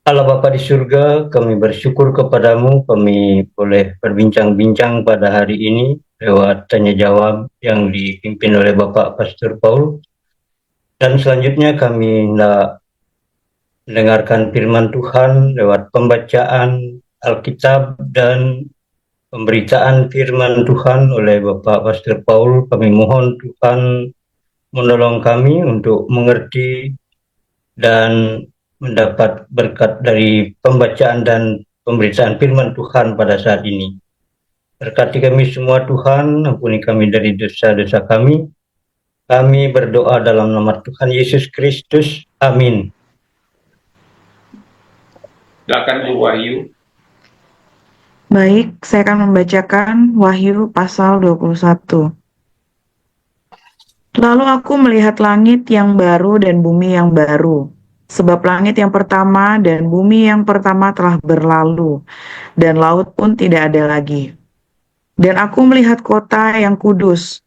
Allah Bapa di surga, kami bersyukur kepadamu, kami boleh berbincang-bincang pada hari ini lewat tanya jawab yang dipimpin oleh Bapak Pastor Paul. Dan selanjutnya kami hendak mendengarkan firman Tuhan lewat pembacaan Alkitab dan pemberitaan firman Tuhan oleh Bapak Pastor Paul. Kami mohon Tuhan menolong kami untuk mengerti dan mendapat berkat dari pembacaan dan pemberitaan firman Tuhan pada saat ini. Berkati kami semua Tuhan, ampuni kami dari dosa-dosa kami. Kami berdoa dalam nama Tuhan Yesus Kristus. Amin. Silakan Bu Wahyu. Baik, saya akan membacakan Wahyu pasal 21. Lalu aku melihat langit yang baru dan bumi yang baru. Sebab langit yang pertama dan bumi yang pertama telah berlalu, dan laut pun tidak ada lagi. Dan aku melihat kota yang kudus,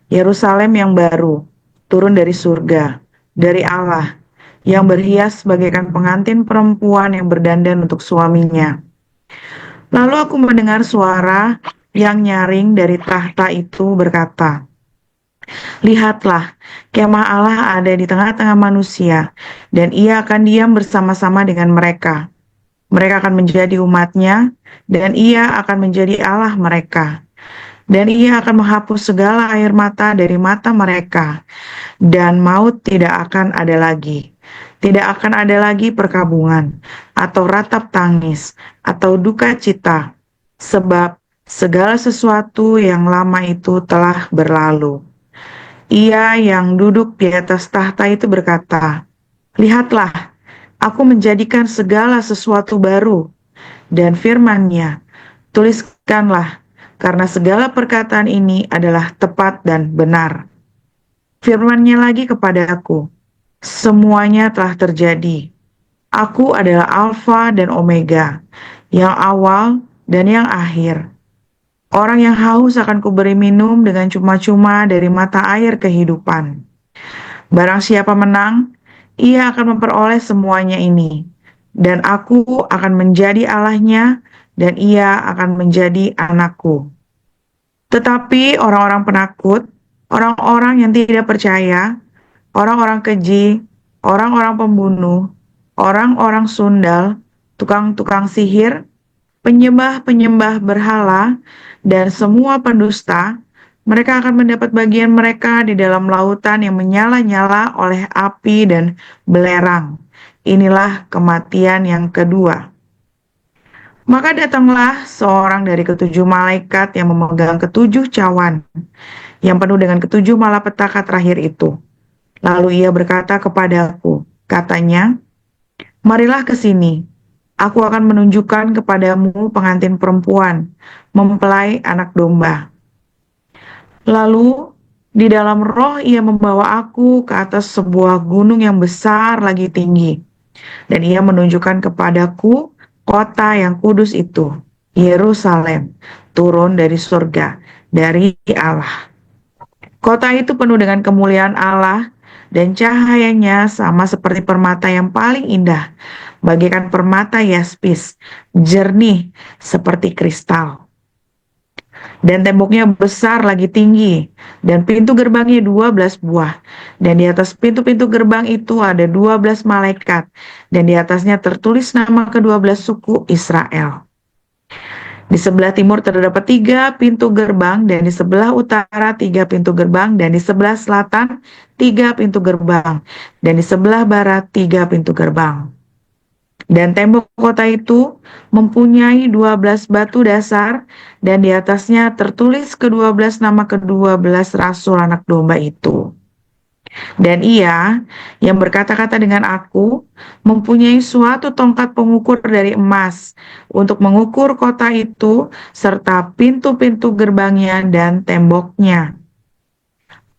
Yerusalem yang baru, turun dari surga, dari Allah, yang berhias bagaikan pengantin perempuan yang berdandan untuk suaminya. Lalu aku mendengar suara yang nyaring dari tahta itu berkata, "Lihatlah, kemah Allah ada di tengah-tengah manusia, dan ia akan diam bersama-sama dengan mereka. Mereka akan menjadi umatnya, dan ia akan menjadi Allah mereka. Dan ia akan menghapus segala air mata dari mata mereka, dan maut tidak akan ada lagi. Tidak akan ada lagi perkabungan, atau ratap tangis, atau duka cita, sebab segala sesuatu yang lama itu telah berlalu." Ia yang duduk di atas tahta itu berkata, "Lihatlah, aku menjadikan segala sesuatu baru." Dan firman-Nya, "Tuliskanlah, karena segala perkataan ini adalah tepat dan benar." Firman-Nya lagi kepadaku, "Semuanya telah terjadi. Aku adalah Alfa dan Omega, yang awal dan yang akhir. Orang yang haus akan kuberi minum dengan cuma-cuma dari mata air kehidupan. Barang siapa menang, ia akan memperoleh semuanya ini. Dan aku akan menjadi Allahnya, dan ia akan menjadi anakku. Tetapi orang-orang penakut, orang-orang yang tidak percaya, orang-orang keji, orang-orang pembunuh, orang-orang sundal, tukang-tukang sihir, penyembah-penyembah berhala, dan semua pendusta, mereka akan mendapat bagian mereka di dalam lautan yang menyala-nyala oleh api dan belerang. Inilah kematian yang kedua. Maka datanglah seorang dari ketujuh malaikat yang memegang ketujuh cawan, yang penuh dengan ketujuh malapetaka terakhir itu. Lalu ia berkata kepadaku, katanya, "Marilah ke sini. Aku akan menunjukkan kepadamu pengantin perempuan, mempelai anak domba." Lalu di dalam roh ia membawa aku ke atas sebuah gunung yang besar lagi tinggi. Dan ia menunjukkan kepadaku kota yang kudus itu, Yerusalem, turun dari surga, dari Allah. Kota itu penuh dengan kemuliaan Allah, dan cahayanya sama seperti permata yang paling indah, bagaikan permata yaspis, jernih seperti kristal. Dan temboknya besar lagi tinggi, dan pintu gerbangnya 12 buah. Dan di atas pintu-pintu gerbang itu ada 12 malaikat, dan di atasnya tertulis nama ke-12 suku Israel. Di sebelah timur terdapat 3 pintu gerbang, dan di sebelah utara 3 pintu gerbang, dan di sebelah selatan 3 pintu gerbang, dan di sebelah barat 3 pintu gerbang. Dan tembok kota itu mempunyai 12 batu dasar, dan di atasnya tertulis ke-12 nama ke-12 rasul anak domba itu. Dan ia yang berkata-kata dengan aku mempunyai suatu tongkat pengukur dari emas untuk mengukur kota itu serta pintu-pintu gerbangnya dan temboknya.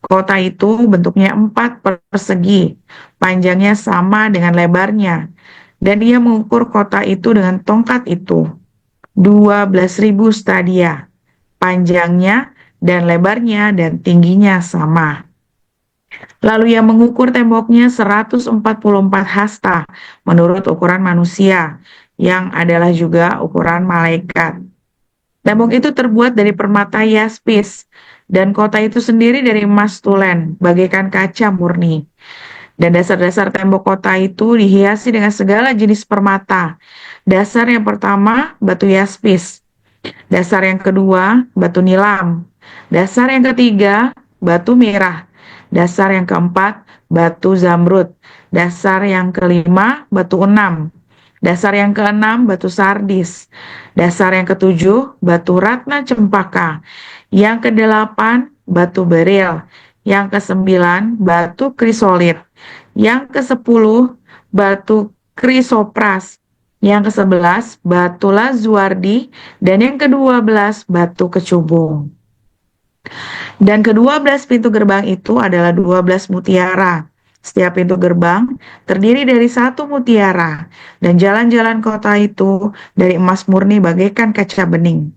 Kota itu bentuknya 4 persegi, panjangnya sama dengan lebarnya. Dan dia mengukur kota itu dengan tongkat itu, 12.000 stadia, panjangnya dan lebarnya dan tingginya sama. Lalu ia mengukur temboknya 144 hasta menurut ukuran manusia, yang adalah juga ukuran malaikat. Tembok itu terbuat dari permata yaspis, dan kota itu sendiri dari emas tulen, bagaikan kaca murni. Dan dasar-dasar tembok kota itu dihiasi dengan segala jenis permata. Dasar yang pertama, batu yaspis. Dasar yang kedua, batu nilam. Dasar yang ketiga, batu merah. Dasar yang keempat, batu zamrud. Dasar yang kelima, batu enam. Dasar yang keenam, batu sardis. Dasar yang ketujuh, batu ratna cempaka. Yang kedelapan, batu beril. Yang kesembilan, batu krisolit. Yang kesepuluh, batu krisopras. Yang ke-11 batu lazuardi, dan yang ke-12 batu kecubung. Dan ke-12 pintu gerbang itu adalah 12 mutiara. Setiap pintu gerbang terdiri dari satu mutiara, dan jalan-jalan kota itu dari emas murni bagaikan kaca bening.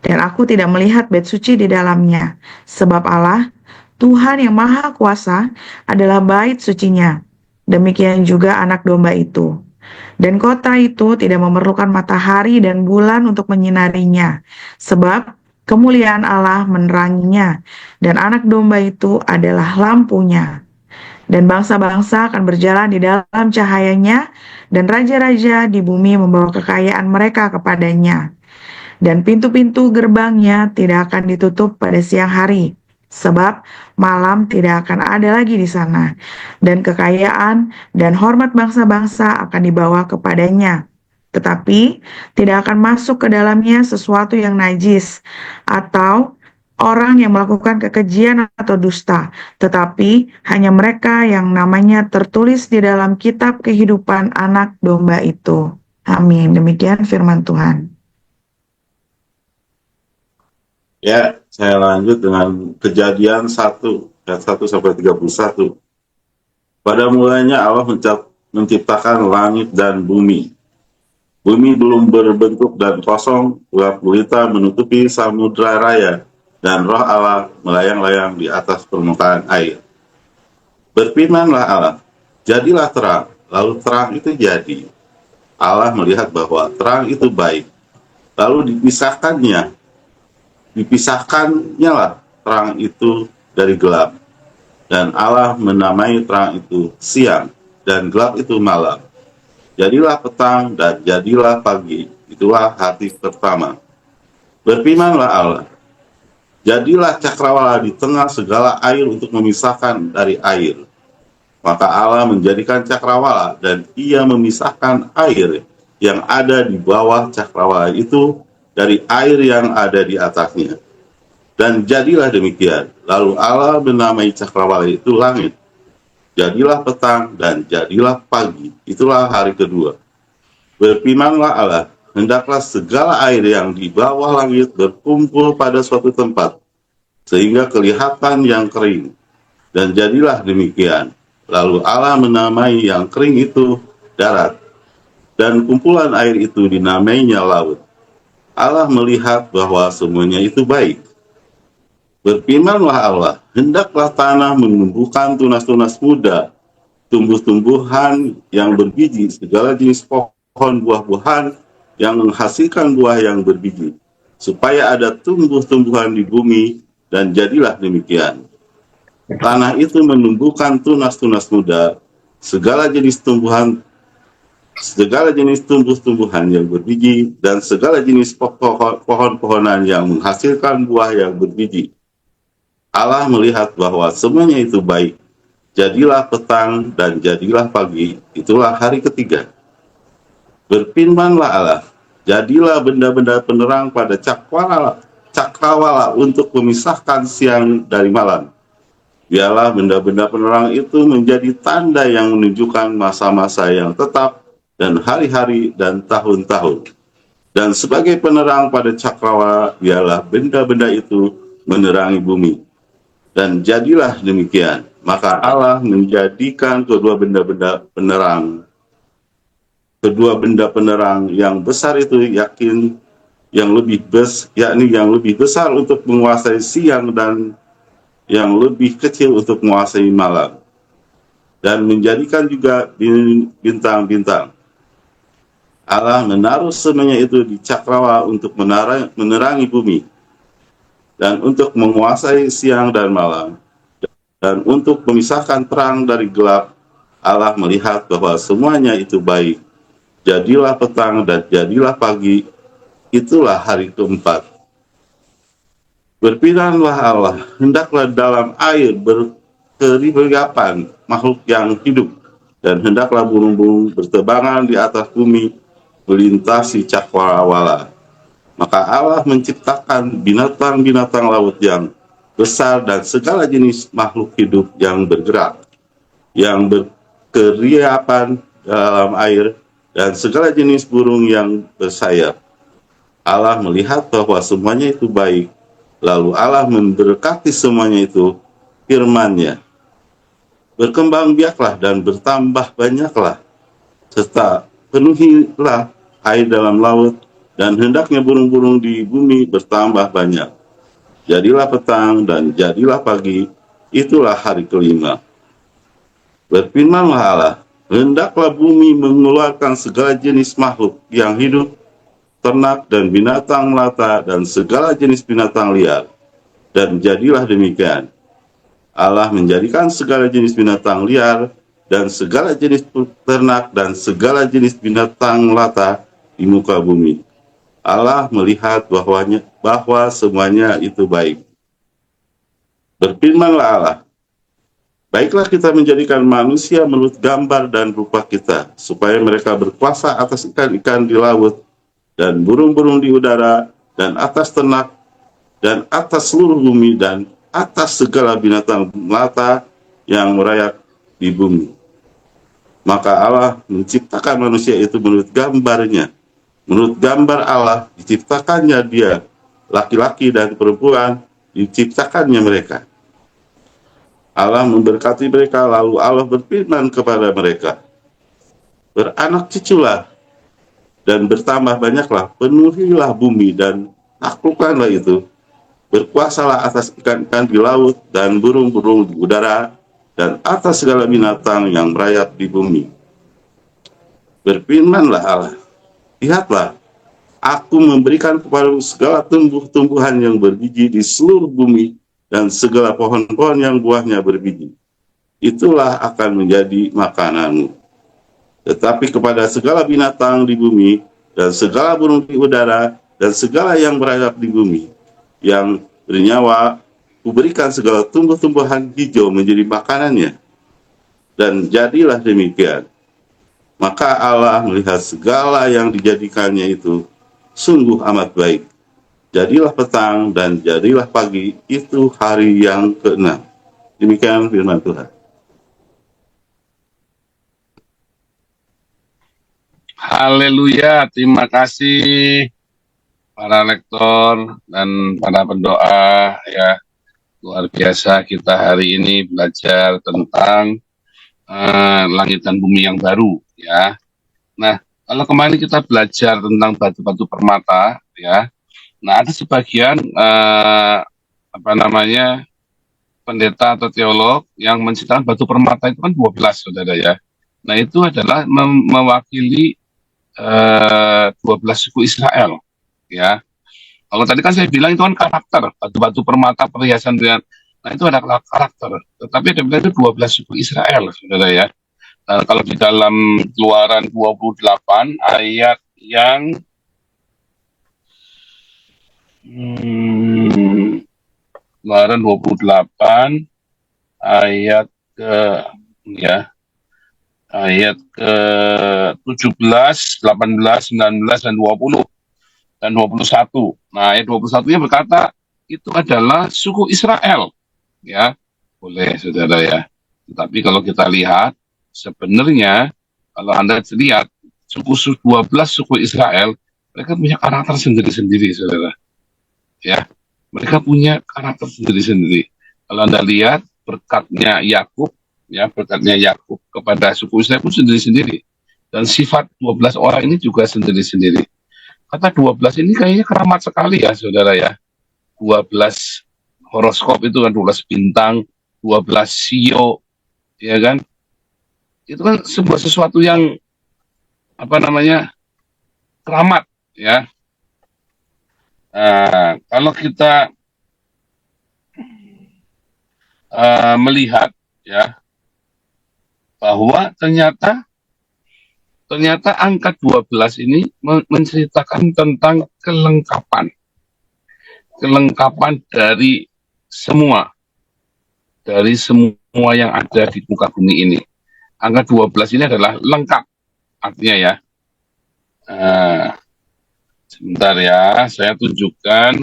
Dan aku tidak melihat bait suci di dalamnya, sebab Allah, Tuhan yang Maha Kuasa, adalah bait sucinya. Demikian juga anak domba itu. Dan kota itu tidak memerlukan matahari dan bulan untuk menyinarinya, sebab kemuliaan Allah meneranginya, dan anak domba itu adalah lampunya. Dan bangsa-bangsa akan berjalan di dalam cahayanya, dan raja-raja di bumi membawa kekayaan mereka kepadanya. Dan pintu-pintu gerbangnya tidak akan ditutup pada siang hari, sebab malam tidak akan ada lagi di sana, dan kekayaan dan hormat bangsa-bangsa akan dibawa kepadanya. Tetapi tidak akan masuk ke dalamnya sesuatu yang najis, atau orang yang melakukan kekejian atau dusta, tetapi hanya mereka yang namanya tertulis di dalam kitab kehidupan anak domba itu. Amin. Demikian firman Tuhan. Ya, saya lanjut dengan Kejadian 1, ayat 1 sampai 31. Pada mulanya Allah menciptakan langit dan bumi. Bumi belum berbentuk dan kosong, gelap gulita menutupi samudra raya, dan roh Allah melayang-layang di atas permukaan air. Berfirmanlah Allah, jadilah terang, lalu terang itu jadi. Allah melihat bahwa terang itu baik, lalu dipisahkannya lah terang itu dari gelap. Dan Allah menamai terang itu siang, dan gelap itu malam. Jadilah petang dan jadilah pagi, itulah hari pertama. Berfirmanlah Allah, jadilah cakrawala di tengah segala air untuk memisahkan dari air. Maka Allah menjadikan cakrawala, dan ia memisahkan air yang ada di bawah cakrawala itu dari air yang ada di atasnya. Dan jadilah demikian. Lalu Allah menamai cakrawala itu langit. Jadilah petang dan jadilah pagi. Itulah hari kedua. Berfirmanlah Allah, hendaklah segala air yang di bawah langit berkumpul pada suatu tempat, sehingga kelihatan yang kering. Dan jadilah demikian. Lalu Allah menamai yang kering itu darat, dan kumpulan air itu dinamainya laut. Allah melihat bahwa semuanya itu baik. Berfirmanlah Allah, hendaklah tanah menumbuhkan tunas-tunas muda, tumbuh-tumbuhan yang berbiji, segala jenis pohon buah-buahan yang menghasilkan buah yang berbiji, supaya ada tumbuh-tumbuhan di bumi, dan jadilah demikian. Tanah itu menumbuhkan tunas-tunas muda, segala jenis tumbuh-tumbuhan yang berbiji, dan segala jenis pohon-pohonan yang menghasilkan buah yang berbiji. Allah melihat bahwa semuanya itu baik. Jadilah petang dan jadilah pagi, itulah hari ketiga. Berfirmanlah Allah, jadilah benda-benda penerang pada cakrawala untuk memisahkan siang dari malam. Biarlah benda-benda penerang itu menjadi tanda yang menunjukkan masa-masa yang tetap dan hari-hari dan tahun-tahun. Dan sebagai penerang pada cakrawala, biarlah benda-benda itu menerangi bumi. Dan jadilah demikian. Maka Allah menjadikan kedua benda penerang yang besar itu yang lebih besar untuk menguasai siang dan yang lebih kecil untuk menguasai malam, dan menjadikan juga bintang-bintang. Allah menaruh semuanya itu di cakrawala untuk menerangi bumi, dan untuk menguasai siang dan malam, dan untuk memisahkan terang dari gelap. Allah melihat bahwa semuanya itu baik. Jadilah petang dan jadilah pagi, itulah hari keempat. Berfirmanlah Allah, hendaklah dalam air berkeriapan makhluk yang hidup, dan hendaklah burung-burung berterbangan di atas bumi, melintasi cakrawala. Maka Allah menciptakan binatang-binatang laut yang besar dan segala jenis makhluk hidup yang bergerak, yang berkeriapan dalam air, dan segala jenis burung yang bersayap. Allah melihat bahwa semuanya itu baik. Lalu Allah memberkati semuanya itu, firman-Nya, berkembang biaklah dan bertambah banyaklah, serta penuhilah air dalam laut, dan hendaknya burung-burung di bumi bertambah banyak. Jadilah petang dan jadilah pagi, itulah hari kelima. Berfirmanlah Allah, hendaklah bumi mengeluarkan segala jenis makhluk yang hidup, ternak dan binatang melata, dan segala jenis binatang liar. Dan jadilah demikian. Allah menjadikan segala jenis binatang liar, dan segala jenis ternak, dan segala jenis binatang melata di muka bumi. Allah melihat bahwa semuanya itu baik. Berfirmanlah Allah, baiklah kita menjadikan manusia menurut gambar dan rupa kita, supaya mereka berkuasa atas ikan-ikan di laut, dan burung-burung di udara, dan atas ternak, dan atas seluruh bumi, dan atas segala binatang melata yang merayap di bumi. Maka Allah menciptakan manusia itu menurut gambarnya. Menurut gambar Allah diciptakannya dia, laki-laki dan perempuan diciptakannya mereka. Allah memberkati mereka, lalu Allah berfirman kepada mereka, beranak cuculah dan bertambah banyaklah, penuhilah bumi dan taklukkanlah itu, berkuasalah atas ikan-ikan di laut dan burung-burung di udara, dan atas segala binatang yang merayap di bumi. Berfirmanlah Allah, lihatlah, aku memberikan kepadamu segala tumbuh-tumbuhan yang berbiji di seluruh bumi, dan segala pohon-pohon yang buahnya berbiji. Itulah akan menjadi makananmu. Tetapi kepada segala binatang di bumi, dan segala burung di udara, dan segala yang merayap di bumi, yang bernyawa, kuberikan segala tumbuh-tumbuhan hijau menjadi makanannya. Dan jadilah demikian. Maka Allah melihat segala yang dijadikannya itu sungguh amat baik. Jadilah petang dan jadilah pagi, itu hari yang ke-6. Demikian firman Tuhan. Haleluya, terima kasih para lektor dan para pendoa ya. Luar biasa kita hari ini belajar tentang langit dan bumi yang baru ya. Nah, kalau kemarin kita belajar tentang batu-batu permata ya. Nah, ada sebagian pendeta atau teolog yang menciptakan batu permata itu kan 12, saudara ya. Nah, itu adalah mewakili 12 suku Israel ya. Kalau tadi kan saya bilang itu kan karakter, batu-batu permata, perhiasan dengan, nah itu ada karakter. Tetapi ada bilang itu 12 suku Israel, saudara ya. Nah, kalau di dalam Keluaran 28 ayat yang Keluaran 28 ayat ke ayat ke 17, 18, 19 dan 20 dan 21. Nah, ayat 21-nya berkata itu adalah suku Israel. Ya, boleh saudara ya. Tetapi kalau kita lihat sebenarnya kalau Anda lihat suku 12 suku Israel, mereka punya karakter sendiri-sendiri, saudara. Ya, mereka punya karakter sendiri-sendiri. Kalau Anda lihat berkatnya Yakub, ya berkatnya Yakub kepada suku Israel pun sendiri-sendiri. Dan sifat 12 orang ini juga sendiri-sendiri. Kata 12 ini kayaknya keramat sekali ya, saudara ya. 12 horoskop itu kan 12 bintang, 12 sio, ya kan? Itu kan sebuah sesuatu yang apa namanya keramat, ya. Kalau kita melihat ya bahwa ternyata angka 12 ini menceritakan tentang kelengkapan dari semua yang ada di muka bumi ini. Angka 12 ini adalah lengkap, artinya ya. Sebentar ya, saya tunjukkan.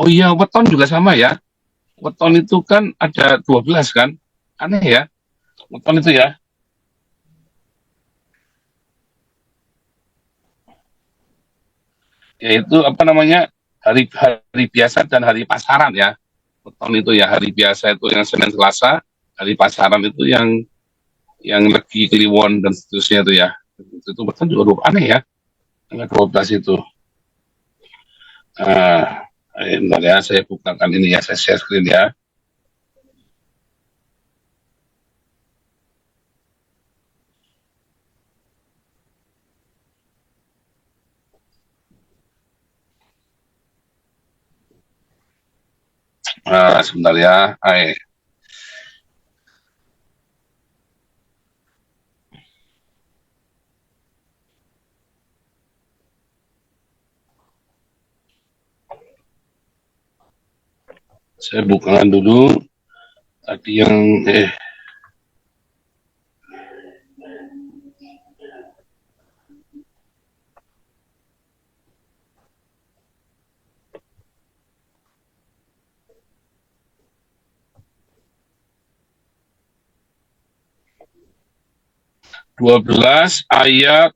Oh iya, weton juga sama ya. Weton itu kan ada 12 kan. Aneh ya, weton itu ya. Yaitu apa namanya, hari biasa dan hari pasaran ya. Weton itu ya, hari biasa itu yang Senin Selasa, hari pasaran itu yang Legi, Kliwon dan seterusnya itu ya. Itu weton juga aneh ya. Angka 12 itu. Bentar ya, saya bukakan ini ya, saya share screen ya. Sebentar ya. Saya bukakan dulu tadi yang 12 ayat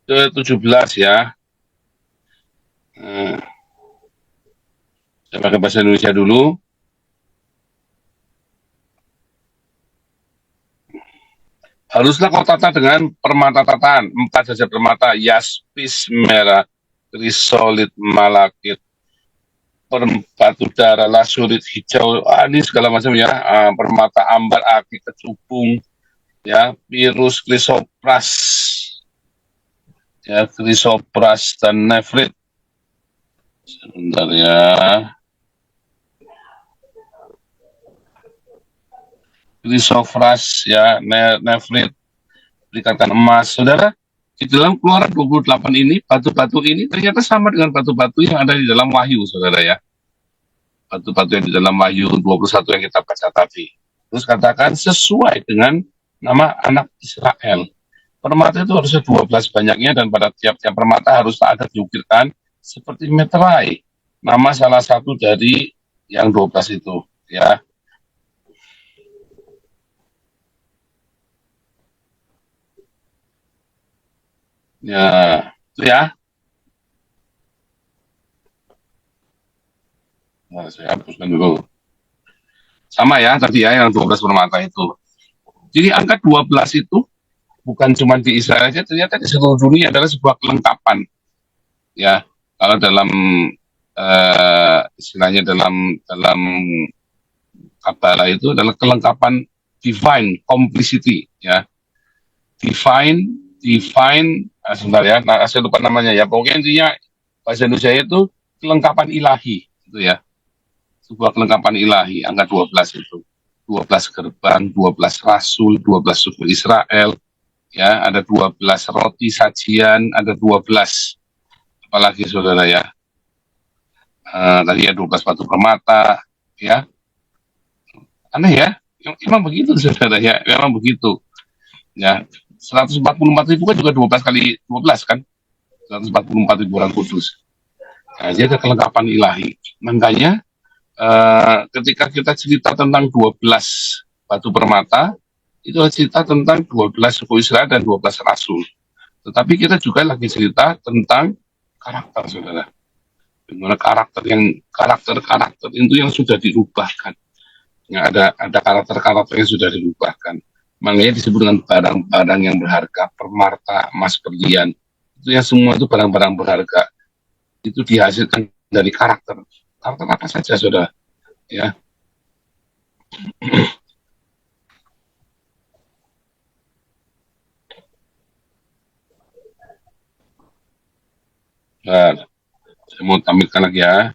ke-17 ya. Saya pakai bahasa Indonesia dulu. Haruslah kau tata dengan permata tataan, 4 saja permata, yaspis merah, krisolit malakit, batu darah, lasurit hijau, ini segala macam ya, permata ambar, aki, kecubung, ya, virus, krisopras, ya, krisopras dan nefrit. Sebentar ya. Krisopras ya, nefrit, berikatan emas. Saudara, di dalam Keluaran 28 ini, batu-batu ini ternyata sama dengan batu-batu yang ada di dalam Wahyu, saudara ya. Batu-batu yang di dalam Wahyu 21 yang kita baca tadi. Terus katakan sesuai dengan nama anak Israel. Permata itu harusnya 12 banyaknya, dan pada tiap-tiap permata harus ada diukirkan seperti meterai, nama salah satu dari yang 12 itu, ya. Ya, itu ya. Nah, saya hapuskan dulu. Sama ya tadi ya, yang 12 permata itu. Jadi angka 12 itu bukan cuma di Israel saja, ternyata di seluruh dunia adalah sebuah kelengkapan. Ya, kalau dalam istilahnya dalam Kabbalah itu adalah kelengkapan divine complicity ya. Divine sebentar ya, saya lupa namanya ya. Pokoknya intinya bahasa Indonesia itu kelengkapan ilahi gitu ya. Sebuah kelengkapan ilahi, angka 12 itu. 12 gerbang, 12 rasul, 12 suku Israel, ya, ada 12 roti sajian, ada 12. Apalagi saudara ya. Tadi ya 12 batu permata, ya. Aneh ya, memang begitu saudara ya, memang begitu. Ya, 144.000 kan juga 12 kali 12 kan, 144.000 orang kudus. Nah, jadi ada kelengkapan ilahi. Makanya ketika kita cerita tentang 12 batu permata, itu cerita tentang 12 suku Israel dan 12 rasul. Tetapi kita juga lagi cerita tentang karakter, saudara. Bagaimana karakter itu yang sudah dirubahkan. Ada karakter-karakter yang sudah dirubahkan. Makanya disebut dengan barang-barang yang berharga, permata, emas, berlian, Itu yang semua itu barang-barang berharga. Itu dihasilkan dari karakter. Karakter apa saja, saudara? Ya. Nah, saya mau tampilkan lagi ya.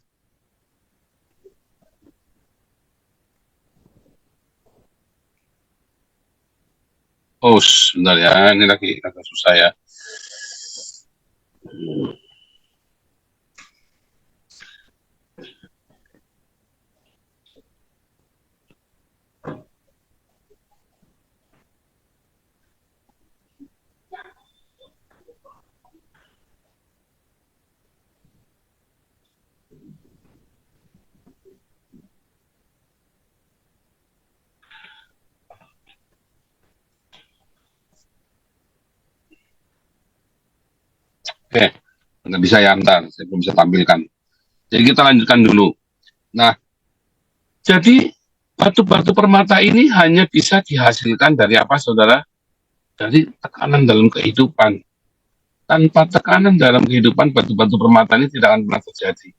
Oh, sebentar ya. Ini lagi agak susah ya. Oke, nggak bisa ya, ntar. Saya belum bisa tampilkan. Jadi kita lanjutkan dulu. Nah, jadi batu-batu permata ini hanya bisa dihasilkan dari apa, saudara? Dari tekanan dalam kehidupan. Tanpa tekanan dalam kehidupan, batu-batu permata ini tidak akan pernah terjadi.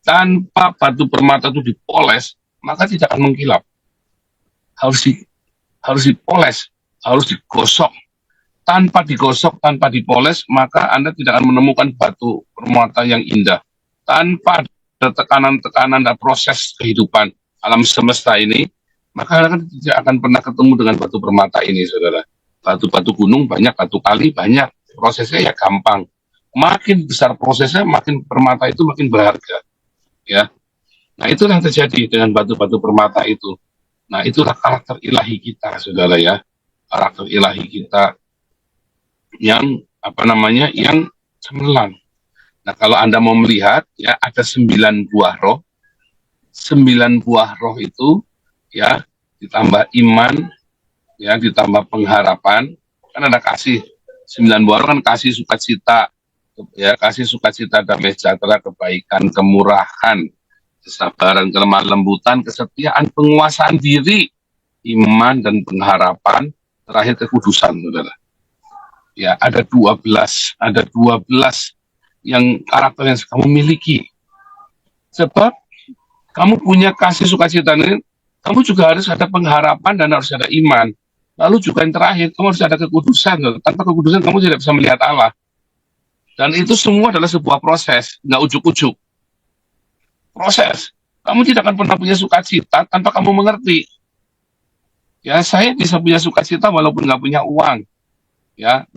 Tanpa batu permata itu dipoles, maka tidak akan mengkilap. Harus dipoles, harus digosok. Tanpa digosok, tanpa dipoles, maka Anda tidak akan menemukan batu permata yang indah. Tanpa ada tekanan-tekanan dan proses kehidupan alam semesta ini, maka Anda tidak akan pernah ketemu dengan batu permata ini, saudara. Batu-batu gunung banyak, batu kali banyak, prosesnya ya gampang. Makin besar prosesnya, makin permata itu makin berharga. Ya, nah itulah yang terjadi dengan batu-batu permata itu. Nah itulah karakter ilahi kita, saudara ya. Karakter ilahi kita yang yang cemerlang. Nah kalau Anda mau melihat ya ada 9 buah roh. 9 buah roh itu ya ditambah iman, ya ditambah pengharapan, kan ada kasih. 9 buah roh kan kasih, sukacita, ya kasih, sukacita, damai sejahtera, kebaikan, kemurahan, kesabaran, kelemah lembutan, kesetiaan, penguasaan diri, iman dan pengharapan, terakhir kekudusan, saudara. Ya, ada 12 yang karakter yang kamu miliki. Sebab kamu punya kasih, sukacita ini, kamu juga harus ada pengharapan dan harus ada iman. Lalu juga yang terakhir, kamu harus ada kekudusan. Tanpa kekudusan kamu tidak bisa melihat Allah. Dan itu semua adalah sebuah proses, nggak ujuk-ujuk. Proses. Kamu tidak akan pernah punya sukacita tanpa kamu mengerti. Ya, saya bisa punya sukacita walaupun nggak punya uang. Ya,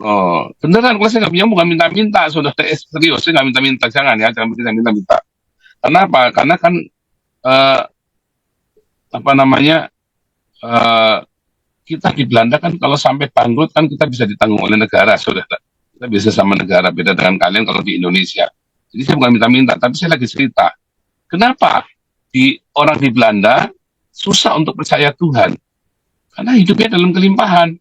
beneran kalau saya nggak punya bukan minta-minta, saudara, serius, saya nggak minta-minta, jangan kita minta-minta. Kenapa? Karena kan kita di Belanda kan kalau sampai bangkrut kan kita bisa ditanggung oleh negara, saudara. Kita bisa sama negara, beda dengan kalian kalau di Indonesia. Jadi saya bukan minta-minta, tapi saya lagi cerita. Kenapa orang di Belanda susah untuk percaya Tuhan? Karena hidupnya dalam kelimpahan.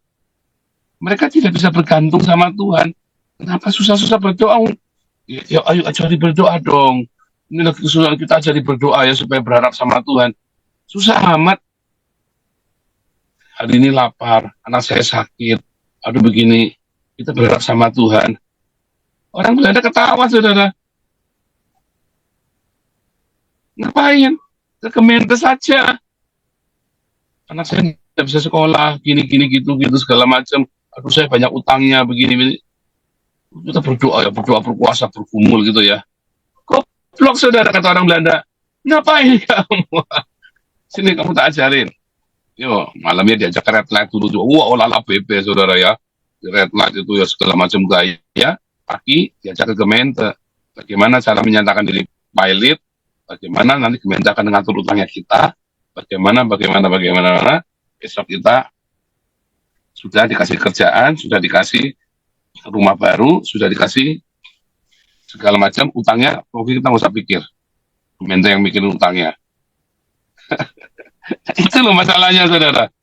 Mereka tidak bisa bergantung sama Tuhan. Kenapa susah-susah berdoa? Ya, ayo ajari berdoa dong. Ini lagi kesulitan, kita ajari berdoa ya supaya berharap sama Tuhan. Susah amat. Hari ini lapar, anak saya sakit, aduh begini, kita berharap sama Tuhan. Orang Belanda ketawa, saudara. Ngapain? Ke Kemenkes saja. Anak saya tidak bisa sekolah, gini gitu segala macam. Aduh saya banyak utangnya begini. Kita berdoa ya, berdoa berpuasa bergumul gitu ya. Goblok, saudara, kata orang Belanda. Ngapain kamu? Sini kamu tak ajarin. Yo, malamnya diajak ke red light dulu. Wah, olah bebe, saudara ya. Di red light itu ya segala macam gaya. Pagi diajak ke Gemeente. Bagaimana cara menyatakan diri pilot. Bagaimana nanti Gemeente akan mengatur utangnya kita. Bagaimana. Besok kita sudah dikasih kerjaan, sudah dikasih rumah baru, sudah dikasih segala macam, utangnya kita nggak usah pikir. Gemeente yang bikin utangnya. Itu loh masalahnya, saudara.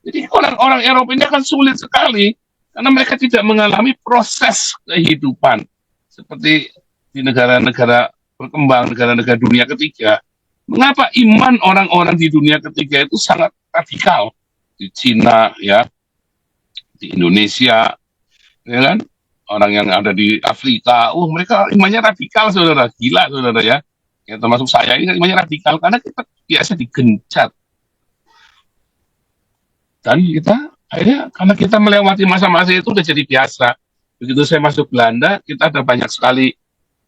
Jadi orang-orang Eropa ini akan sulit sekali karena mereka tidak mengalami proses kehidupan seperti di negara-negara berkembang, negara-negara dunia ketiga. Mengapa iman orang-orang di dunia ketiga itu sangat radikal? Di Cina, ya, di Indonesia, ya kan? orang yang ada di Afrika, mereka imannya radikal, saudara, gila, saudara ya. Ya termasuk saya ini imannya radikal karena kita biasa digencat dan kita akhirnya karena kita melewati masa-masa itu udah jadi biasa. Begitu saya masuk Belanda, kita ada banyak sekali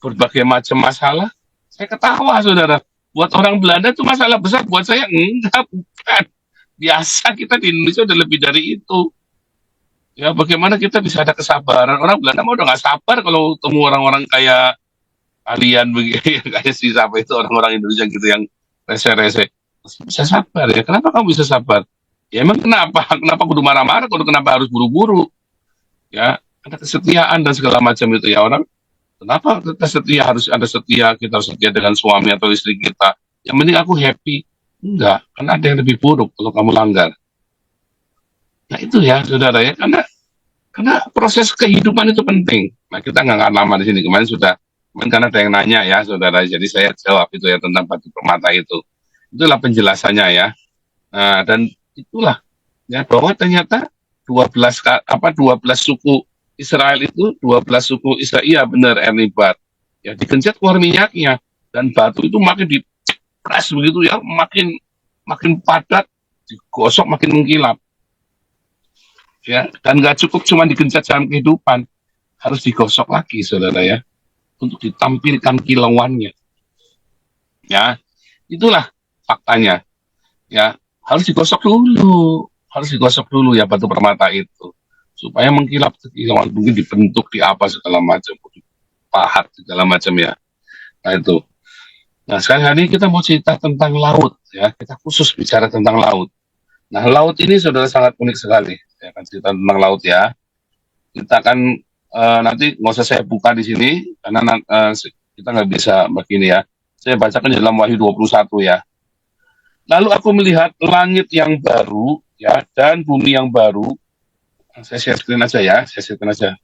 berbagai macam masalah. Saya ketawa, saudara. Buat orang Belanda itu masalah besar, buat saya enggak, bukan. Biasa, kita di Indonesia udah lebih dari itu. Ya, bagaimana kita bisa ada kesabaran? Orang Belanda mah udah nggak sabar kalau ketemu orang-orang kayak kalian begini, kayak si siapa itu orang-orang Indonesia gitu yang rese-rese. Bisa sabar ya? Kenapa kamu bisa sabar? Ya emang kenapa? Kenapa kudu marah-marah? Kenapa harus buru-buru? Ya, ada kesetiaan dan segala macam itu ya orang. Kenapa kita setia harus ada setia? Kita harus setia dengan suami atau istri kita. Yang penting aku happy. Enggak, karena ada yang lebih buruk kalau kamu langgar. Nah itu ya, saudara ya, karena proses kehidupan itu penting. Nah kita nggak akan lama di sini. Kemarin karena ada yang nanya ya, saudara. Jadi saya jawab itu ya tentang batu permata itu. Itulah penjelasannya ya. Nah dan itulah ya bahwa ternyata 12 suku Israel itu 12 suku Israel, iya benar Ernibat. Ya digencet keluar minyaknya dan batu itu makin dipres begitu ya, makin padat, digosok makin mengkilap. Ya, dan nggak cukup cuma digencet dalam kehidupan, harus digosok lagi, saudara ya, untuk ditampilkan kilauannya. Ya, itulah faktanya. Ya, harus digosok dulu ya batu permata itu, supaya mengkilap kilauan, mungkin dibentuk di apa segala macam, pahat segala macam ya. Nah itu. Nah sekarang ini kita mau cerita tentang laut ya, kita khusus bicara tentang laut. Nah laut ini saudara sangat unik sekali. Saya akan cerita tentang laut ya. Kita akan nanti nggak usah saya buka di sini karena kita nggak bisa begini ya. Saya bacakan di dalam Wahyu 21 ya. Lalu aku melihat langit yang baru ya dan bumi yang baru. Saya share screen aja ya, saya share screen aja.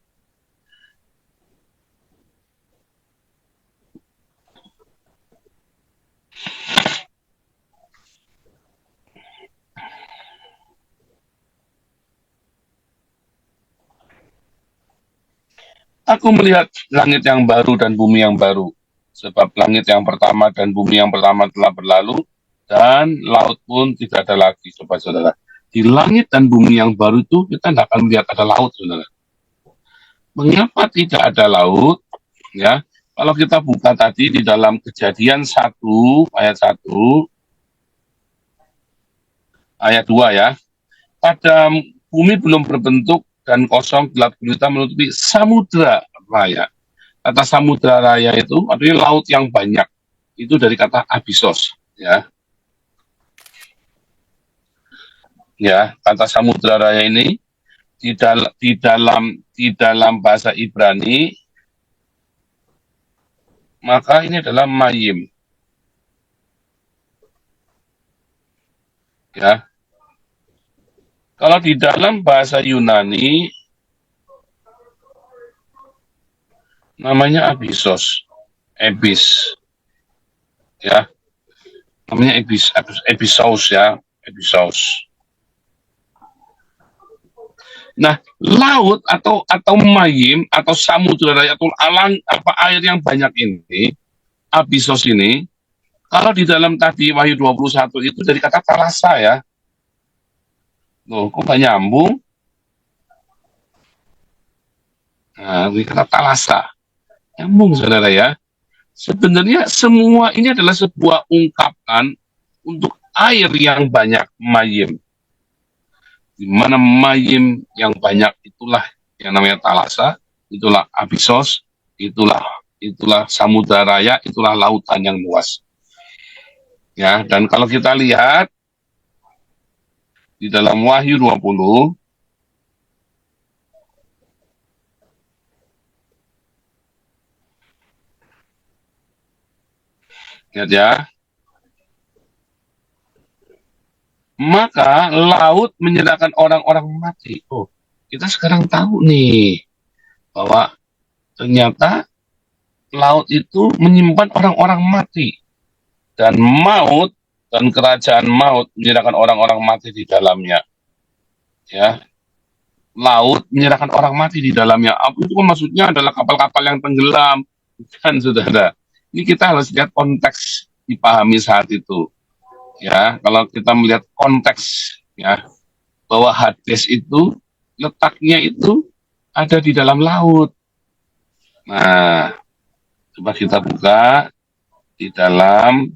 Aku melihat langit yang baru dan bumi yang baru, sebab langit yang pertama dan bumi yang pertama telah berlalu, dan laut pun tidak ada lagi, sobat saudara. Di langit dan bumi yang baru itu kita tidak akan melihat ada laut, saudara. Mengapa tidak ada laut? Ya, kalau kita buka tadi di dalam Kejadian 1 ayat 1 ayat 2 ya. Pada bumi belum berbentuk dan kosong gelap gulita menutupi samudra raya. Kata samudra raya itu artinya laut yang banyak. Itu dari kata abyssos ya. Ya, kata samudra raya ini di dalam bahasa Ibrani maka ini adalah mayim. Ya. Kalau di dalam bahasa Yunani namanya abyssos, ebis, ya, namanya abyssos ya, abyssos. Nah, laut atau mayim atau samudra raya atau air yang banyak ini, abyssos ini, kalau di dalam tadi Wahyu 21 itu dari kata talasa ya. Loh, kok gak nyambung? Nah, dari kata talasa. Nyambung, saudara ya. Sebenarnya semua ini adalah sebuah ungkapan untuk air yang banyak, mayim. Di mana mayim yang banyak itulah yang namanya talasa, itulah abyssos, itulah samudra raya, itulah lautan yang luas. Ya, dan kalau kita lihat di dalam Wahyu 20 lihat ya. Maka laut menyerahkan orang-orang mati. Oh, kita sekarang tahu nih bahwa ternyata laut itu menyimpan orang-orang mati dan maut dan kerajaan maut menyerahkan orang-orang mati di dalamnya. Ya. laut menyerahkan orang mati di dalamnya. Apa itu kan maksudnya adalah kapal-kapal yang tenggelam. Kan saudara. Ini kita harus lihat konteks dipahami saat itu. Ya, kalau kita melihat konteks ya bahwa Hades itu letaknya itu ada di dalam laut. Nah, coba kita buka di dalam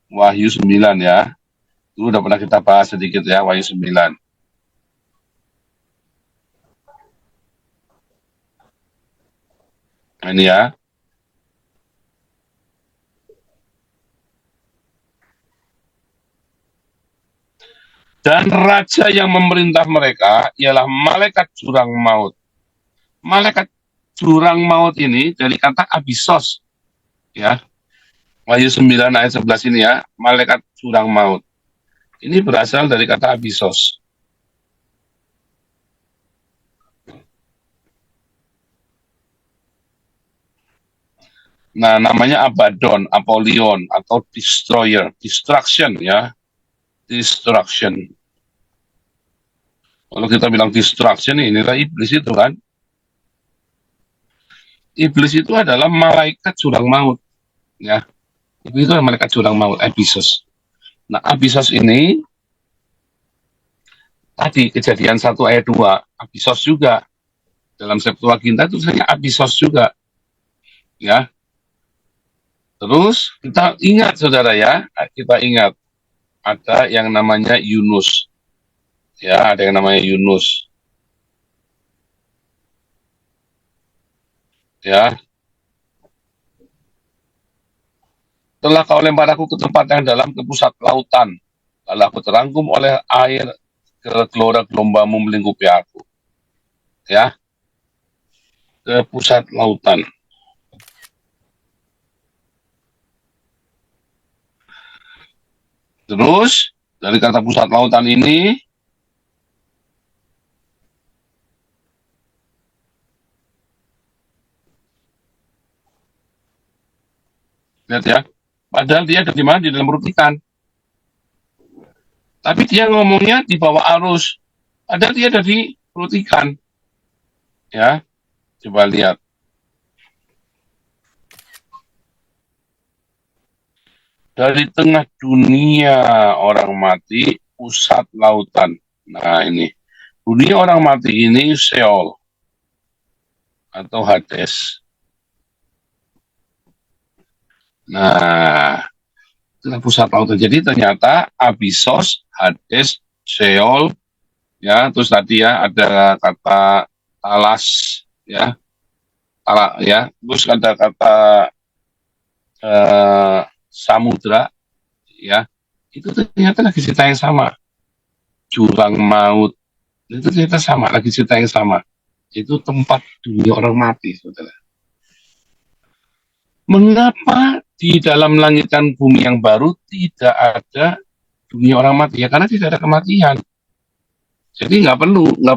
Wahyu 9 ya. Itu udah pernah kita bahas sedikit ya, Wahyu 9. Nah, ini ya. Dan raja yang memerintah mereka ialah malaikat jurang maut. Malaikat jurang maut ini dari kata abisos. Ya, Wahyu 9 ayat 11 ini ya, malaikat jurang maut. Ini berasal dari kata abisos. Nah, namanya Abaddon, Apollyon, atau Destroyer, Destruction ya, Destruction. Kalau kita bilang Destruction, inilah iblis itu kan. Iblis itu adalah malaikat jurang maut, ya. Itu adalah malaikat jurang maut, Abyssos. Nah, Abyssos ini tadi Kejadian 1 ayat 2, Abyssos juga. Dalam Septuaginta itu tulisannya Abyssos juga. Ya. Terus kita ingat saudara ya, kita ingat ada yang namanya Yunus. Ya, ada yang namanya Yunus. Ya. Telah kau lempar aku ke tempat yang dalam, ke pusat lautan. Lalu aku terangkum oleh air, ke gelora gelombangmu melingkupi aku. Ya. Ke pusat lautan. Terus dari kata pusat lautan ini lihat ya, padahal dia ada di mana? Di dalam perut ikan. Tapi dia ngomongnya di bawah arus. Padahal dia ada di perut ikan. Ya, coba lihat. Dari tengah dunia orang mati, pusat lautan. Nah ini, dunia orang mati ini Sheol atau Hades. Nah, itulah pusat lautan. Jadi ternyata Abyssos, Hades, Sheol, ya. Terus tadi ya ada kata talas, ya, ya. Terus ada kata samudra, ya. Itu ternyata lagi cerita yang sama. Jurang maut, itu ternyata sama, lagi cerita yang sama. Itu tempat dunia orang mati, saudara. Mengapa di dalam langit dan bumi yang baru tidak ada dunia orang mati? Ya karena tidak ada kematian. Jadi nggak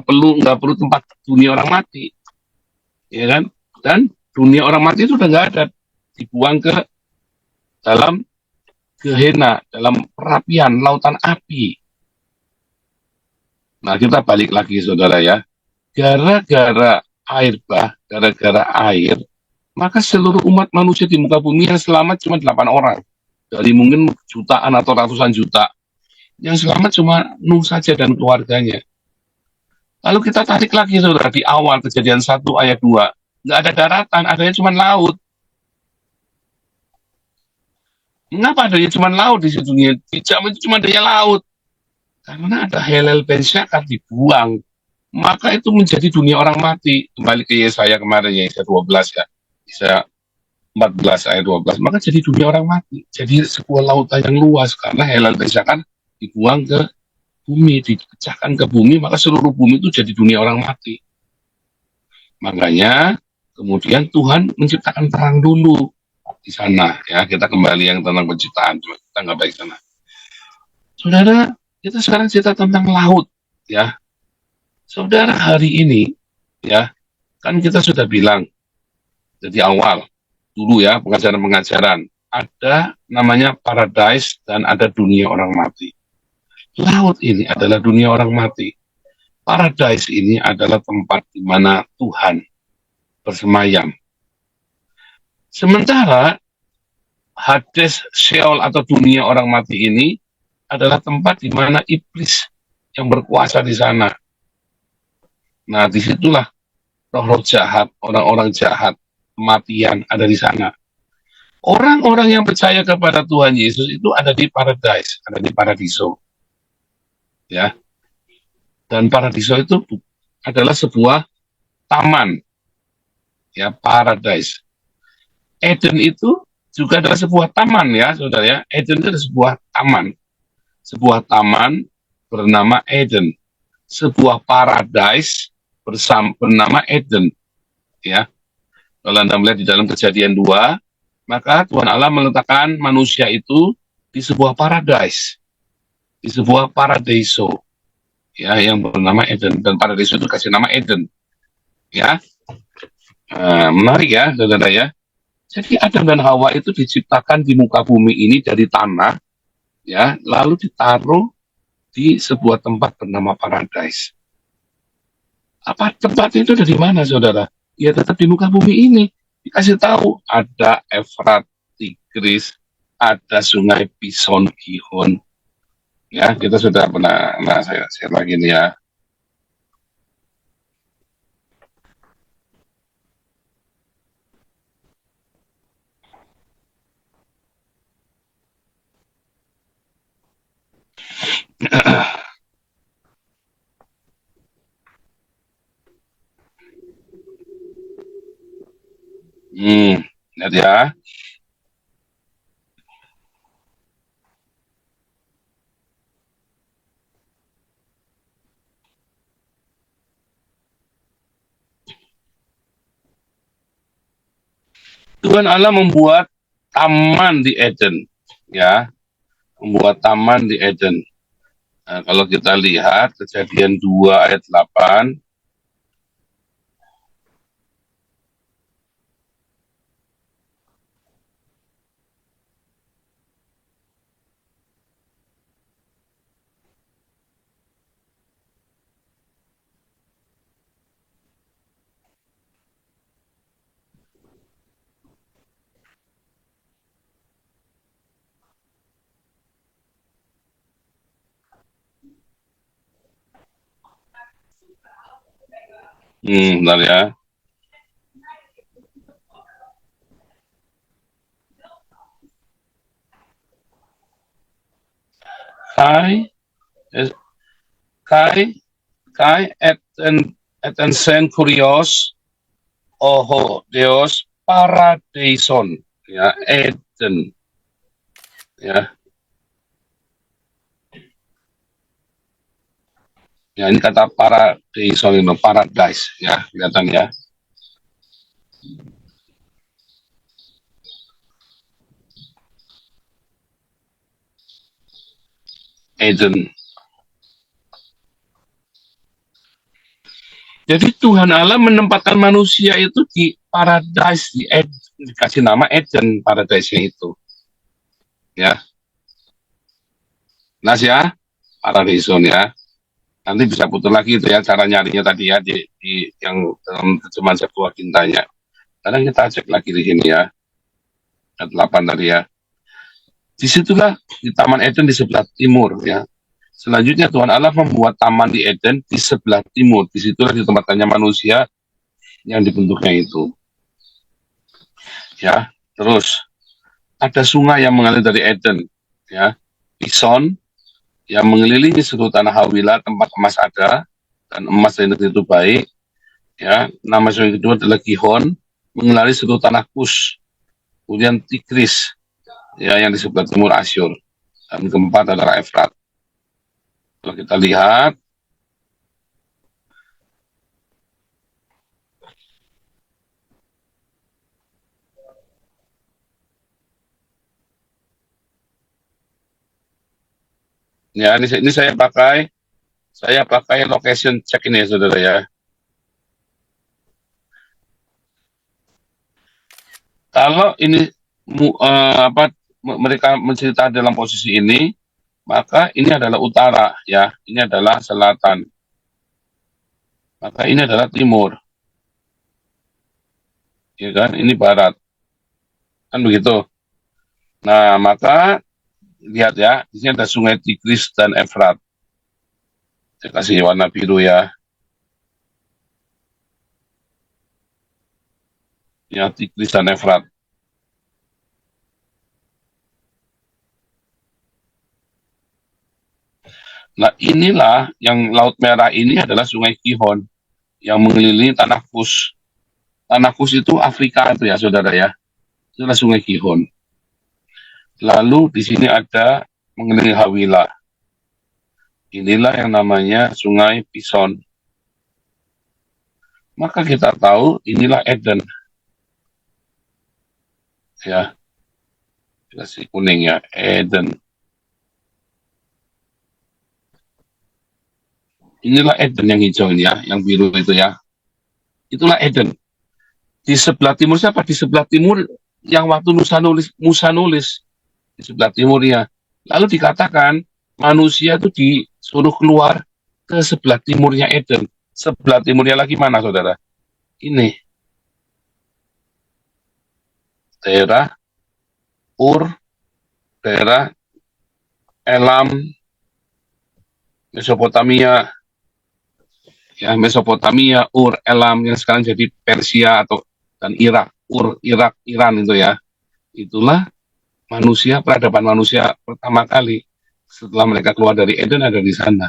perlu tempat dunia orang mati, ya kan? Dan dunia orang mati itu udah nggak ada, dibuang ke dalam Gehenna, dalam perapian lautan api. Nah kita balik lagi saudara ya, gara-gara air bah, gara-gara air, maka seluruh umat manusia di muka bumi yang selamat cuma 8 orang. Dari mungkin jutaan atau ratusan juta. Yang selamat cuma Nuh saja dan keluarganya. Lalu kita tarik lagi saudara, di awal Kejadian 1 ayat 2. Nggak ada daratan, adanya cuma laut. Mengapa adanya cuma laut di situ? Tidak, itu cuma adanya laut. Karena ada Helel Ben Syakar dibuang. Maka itu menjadi dunia orang mati. Kembali ke Yesaya kemarin ya, Yesaya 12 ya. Yesaya 14 ayat 12. Maka jadi dunia orang mati. Jadi sebuah lautan yang luas. Karena Helel Ben Syakar dibuang ke bumi, dipecahkan ke bumi, maka seluruh bumi itu jadi dunia orang mati. Makanya kemudian Tuhan menciptakan perang dulu di sana. Ya, kita kembali yang tentang penciptaan. Kita nggak baik sana. Saudara, kita sekarang cerita tentang laut. Ya, saudara hari ini, ya, kan kita sudah bilang dari awal dulu ya pengajaran-pengajaran ada namanya paradise dan ada dunia orang mati. Laut ini adalah dunia orang mati. paradise ini adalah tempat di mana Tuhan bersemayam. Sementara Hades, Sheol atau dunia orang mati ini adalah tempat di mana iblis yang berkuasa di sana. Nah, disitulah roh-roh jahat, orang-orang jahat, kematian ada di sana. Orang-orang yang percaya kepada Tuhan Yesus itu ada di paradise, ada di paradiso. Ya. Dan paradiso itu adalah sebuah taman. Ya, paradise. Eden itu juga adalah sebuah taman ya, Saudara ya. Eden itu adalah sebuah taman. Sebuah taman bernama Eden. Sebuah paradise bernama Eden. Ya. Kalau Anda melihat di dalam Kejadian 2, maka Tuhan Allah meletakkan manusia itu di sebuah paradise. Di sebuah paradiso. Ya, yang bernama Eden, dan paradiso itu kasih nama Eden. Ya. Menarik ya, Saudara ya. Jadi Adam dan Hawa itu diciptakan di muka bumi ini dari tanah, ya, lalu ditaruh di sebuah tempat bernama paradise. Apa tempat itu dari mana, Saudara? Ya tetap di muka bumi ini. Dikasih tahu ada Efrat, Tigris, ada sungai Pison, Gihon. Ya, kita sudah pernah, saya share lagi nih ya. Lihat ya. Tuhan Allah membuat taman di Eden, ya, membuat taman di Eden. Nah, kalau kita lihat Kejadian 2 ayat 8, bentar ya. Kai eten sen kurios oho deos paradeison, ya, Eden, ya. Ya, ini kata paradeison itu paradise, ya, kelihatan ya. Eden. Jadi Tuhan Allah menempatkan manusia itu di paradise, di Eden, dikasih nama Eden paradise-nya itu. Ya. Nas ya, paradison ya. Nanti bisa putar lagi itu ya cara nyarinya tadi ya di yang dalam terjemahan Septuagintanya. Sekarang kita cek lagi di sini ya. Ayat 8 tadi ya. Disitulah di Taman Eden di sebelah timur ya. Selanjutnya Tuhan Allah membuat taman di Eden di sebelah timur. Disitulah ditempatkannya manusia yang dibentuknya itu. Ya, terus ada sungai yang mengalir dari Eden, ya, Pison yang mengelilingi seluruh tanah Hawilah, tempat emas ada dan emas dari negeri itu baik. Ya, nama sungai kedua adalah Gihon, mengalir seluruh tanah Kus. Kemudian Tigris, ya, yang di sebelah timur Asyur. Dan keempat adalah Efrat. Kalau kita lihat, ya, ini saya pakai location check ini ya, Saudara ya. Kalau ini mereka mencerita dalam posisi ini, maka ini adalah utara ya, ini adalah selatan. Maka ini adalah timur, ya kan? Ini barat, kan begitu. Nah, maka lihat ya, di sini ada sungai Tigris dan Efrat. Saya kasih warna biru ya. Ya, Tigris dan Efrat. Nah, inilah yang Laut Merah ini adalah sungai Gihon yang mengelilingi Tanah Kus. Tanah Kus itu Afrika itu ya, saudara ya. Itulah sungai Gihon. Lalu di sini ada mengelilingi Hawila. Inilah yang namanya sungai Pison. Maka kita tahu inilah Eden. Ya, kasih kuning ya, Eden. Inilah Eden yang hijau ini ya, yang biru itu ya. Itulah Eden. Di sebelah timur siapa? Di sebelah timur yang waktu Musa nulis di sebelah timurnya. Lalu dikatakan manusia itu disuruh keluar ke sebelah timurnya Eden. Sebelah timurnya lagi mana, saudara? Ini daerah Ur, daerah Elam, Mesopotamia, ya Mesopotamia, Ur, Elam yang sekarang jadi Persia atau dan Irak, Ur, Irak, Iran itu ya. Itulah manusia, peradaban manusia pertama kali setelah mereka keluar dari Eden ada di sana.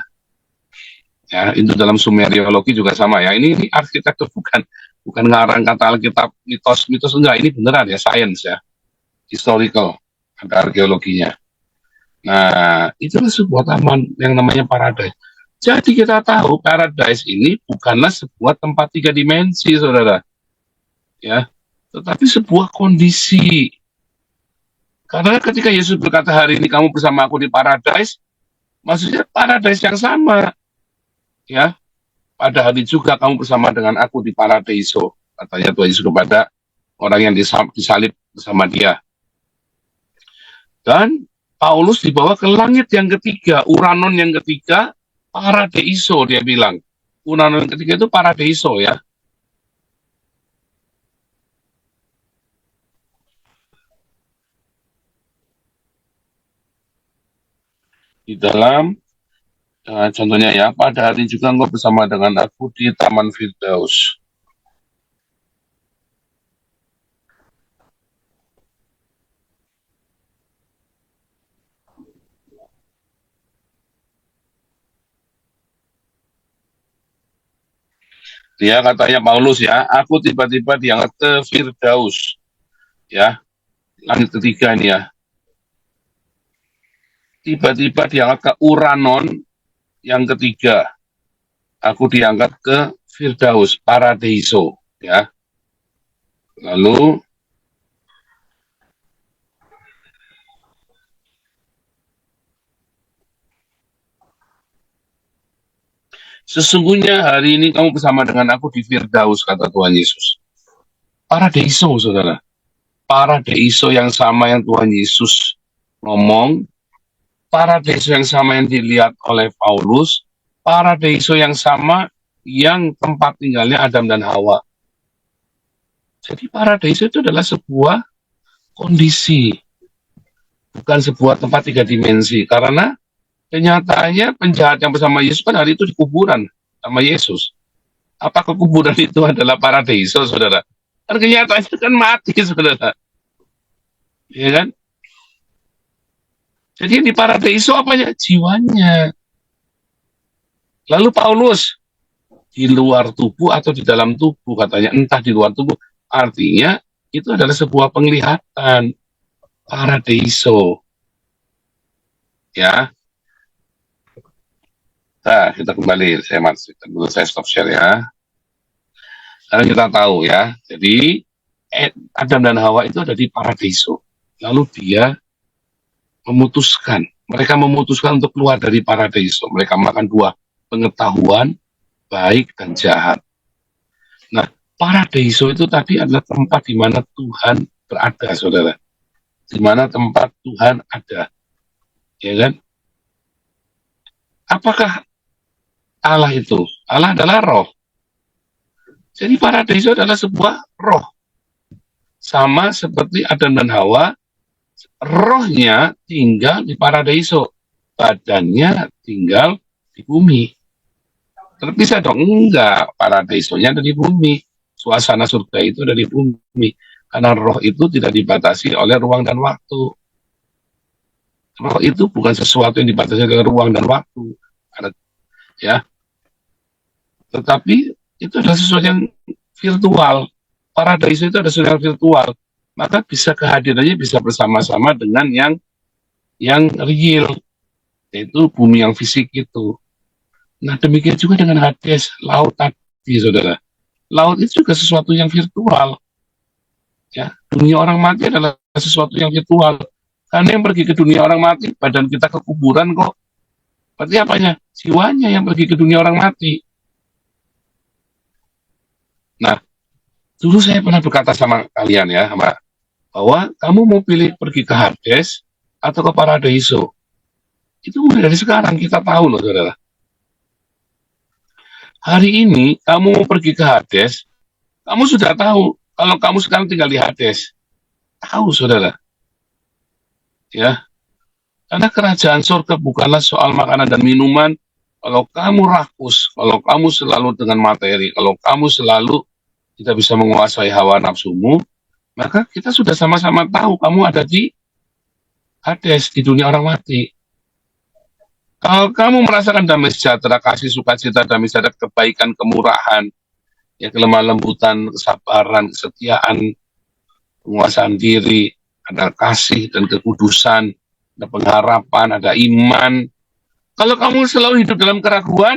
Ya, itu dalam Sumeriologi juga sama ya. Ini arsitektur bukan ngarang kata Alkitab mitos enggak, ini beneran ya, sains ya. Historical, ada arkeologinya. Nah, itulah sebuah taman yang namanya Paradise. Jadi kita tahu Paradise ini bukanlah sebuah tempat 3 dimensi, saudara. Ya, tetapi sebuah kondisi. Karena ketika Yesus berkata hari ini kamu bersama aku di Paradise, maksudnya Paradise yang sama. Ya, pada hari juga kamu bersama dengan aku di Paradiso, katanya Tuhan Yesus kepada orang yang disalib bersama dia. Dan Paulus dibawa ke langit yang ketiga, Uranon yang ketiga, Paradeiso dia bilang. Uranon yang ketiga itu Paradeiso ya. Di dalam contohnya ya, pada hari juga engkau bersama dengan aku di Taman Firdaus. Dia katanya Paulus ya, aku tiba-tiba diangkat ke Firdaus. Ya, langit ketiga ini ya. Tiba-tiba diangkat ke Uranon yang ketiga. Aku diangkat ke Firdaus, Paradeiso. Ya, lalu sesungguhnya hari ini kamu bersama dengan aku di Firdaus, kata Tuhan Yesus. Paradeiso, saudara. Paradeiso yang sama yang Tuhan Yesus ngomong. Paradeiso yang sama yang dilihat oleh Paulus. Paradeiso yang sama yang tempat tinggalnya Adam dan Hawa. Jadi paradeiso itu adalah sebuah kondisi. Bukan sebuah tempat 3 dimensi. Karena kenyataannya penjahat yang bersama Yesus kan hari itu di kuburan sama Yesus. Apakah kuburan itu adalah paradeiso, saudara? Kan kenyataannya kan mati, saudara. Ya kan? Jadi di paradeiso apanya? Jiwanya. Lalu Paulus, di luar tubuh atau di dalam tubuh, katanya entah di luar tubuh. Artinya itu adalah sebuah penglihatan paradeiso. Ya. Nah, kita kembali, saya stop share ya. Karena kita tahu ya, jadi Adam dan Hawa itu ada di Paradeiso. Lalu mereka memutuskan untuk keluar dari Paradeiso. Mereka makan buah pengetahuan baik dan jahat. Nah, Paradeiso itu tadi adalah tempat di mana Tuhan berada, saudara. Di mana tempat Tuhan ada. Ya kan? Apakah Allah itu? Allah adalah roh. Jadi paradiso adalah sebuah roh. Sama seperti Adam dan Hawa, rohnya tinggal di paradiso, badannya tinggal di bumi. Terpisah dong? Enggak, paradisonya ada di bumi. Suasana surga itu ada di bumi. Karena roh itu tidak dibatasi oleh ruang dan waktu. Roh itu bukan sesuatu yang dibatasi oleh ruang dan waktu. Ya, tetapi itu adalah sesuatu yang virtual. Paradiso itu ada sesuatu yang virtual. Maka bisa kehadirannya bisa bersama-sama dengan yang real, yaitu bumi yang fisik itu. Nah, demikian juga dengan Hades, laut tadi, saudara. Laut itu juga sesuatu yang virtual. Ya, dunia orang mati adalah sesuatu yang virtual. Karena yang pergi ke dunia orang mati, badan kita ke kuburan kok. Berarti apanya? Jiwanya yang pergi ke dunia orang mati. Nah, dulu saya pernah berkata sama kalian ya, bahwa kamu mau pilih pergi ke Hades atau ke Paradiso. Itu mulai dari sekarang kita tahu loh, saudara. Hari ini kamu mau pergi ke Hades, kamu sudah tahu kalau kamu sekarang tinggal di Hades. Tahu, saudara. Ya, karena kerajaan surga bukanlah soal makanan dan minuman. Kalau kamu rakus, kalau kamu selalu dengan materi, kalau kamu selalu tidak bisa menguasai hawa nafsumu, maka kita sudah sama-sama tahu kamu ada di Hades, di dunia orang mati. Kalau kamu merasakan damai sejahtera, kasih sukacita, damai sejahtera, kebaikan, kemurahan, ya kelemah lembutan, kesabaran, kesetiaan, penguasaan diri, ada kasih dan kekudusan, ada pengharapan, ada iman. Kalau kamu selalu hidup dalam keraguan,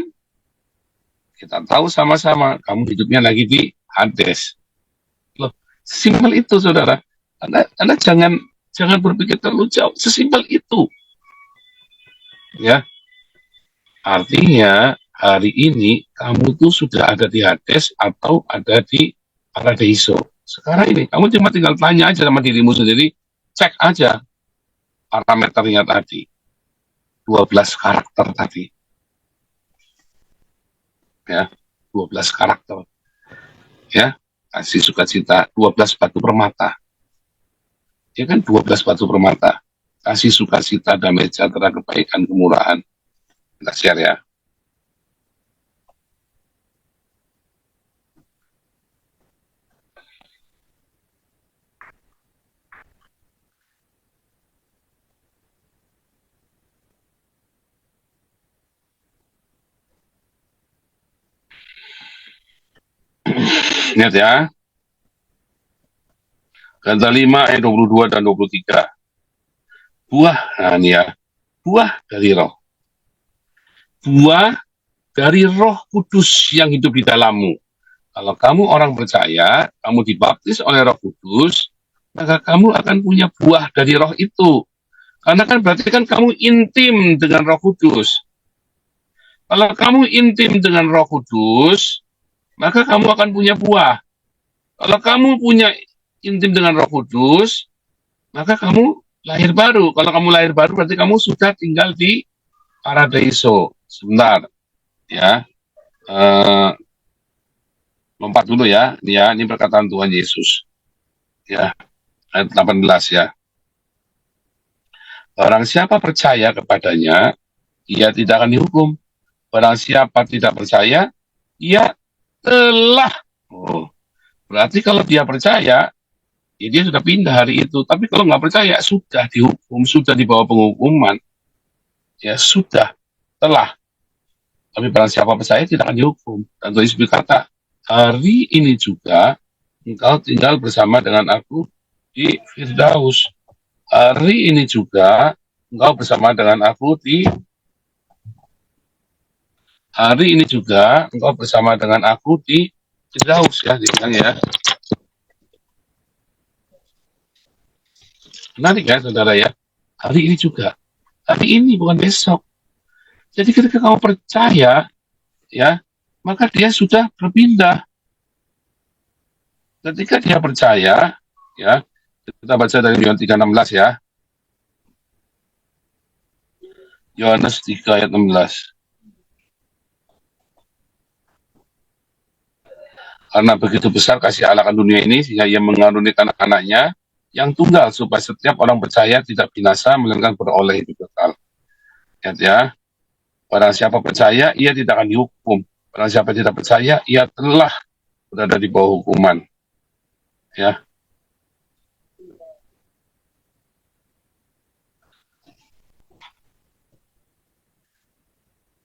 kita tahu sama-sama kamu hidupnya lagi di Hades. Loh, sesimpel itu, saudara. Anda jangan berpikir terlalu jauh. Sesimpel itu. Ya, artinya hari ini kamu tuh sudah ada di Hades atau ada di Paradiso. Sekarang ini kamu cuma tinggal tanya aja sama dirimu sendiri, cek aja parameternya tadi. 12 karakter tadi. Ya, 12 karakter. Ya, kasih sukacita, 12 batu permata. Ya kan 12 batu permata. Kasih sukacita, damai sejahtera, kebaikan, kemurahan. Kita share ya. Lihat ya. Ganta 5 ayat 22 dan 23. Buah, nah ini ya. Buah dari roh. Buah dari Roh Kudus yang hidup di dalammu. Kalau kamu orang percaya, kamu dibaptis oleh Roh Kudus, maka kamu akan punya buah dari roh itu. Karena kan berarti kan kamu intim dengan Roh Kudus. Kalau kamu intim dengan Roh Kudus, maka kamu akan punya buah. Kalau kamu punya intim dengan Roh Kudus, maka kamu lahir baru. Kalau kamu lahir baru berarti kamu sudah tinggal di Paradiso. Sebentar, ya. Lompat dulu ya. Ini perkataan Tuhan Yesus. Ya, ayat 18 ya. Barang siapa percaya kepadanya, ia tidak akan dihukum. Barang siapa tidak percaya, ia telah. Oh, berarti kalau dia percaya, ya dia sudah pindah hari itu. Tapi kalau nggak percaya, sudah dihukum, sudah dibawa penghukuman. Ya sudah, telah. Tapi barang siapa percaya tidak akan dihukum. Dan Tuhan Yesus berkata, hari ini juga engkau tinggal bersama dengan aku di Firdaus. Hari ini juga engkau bersama dengan aku di hari ini juga engkau bersama dengan aku di Firdaus ya, dibilang ya. Menarik ya, saudara ya. Hari ini juga. Hari ini bukan besok. Jadi ketika kamu percaya, ya, maka dia sudah berpindah. Ketika dia percaya, ya, kita baca dari Yohanes 3:16 ya. Yohanes 3 ayat 16. Karena begitu besar kasih Allah akan dunia ini, sehingga ia mengaruniakan anaknya yang tunggal, supaya setiap orang percaya tidak binasa, melainkan beroleh hidup kekal. Lihat ya, barang siapa percaya, ia tidak akan dihukum. Barang siapa tidak percaya, ia telah berada di bawah hukuman. Ya,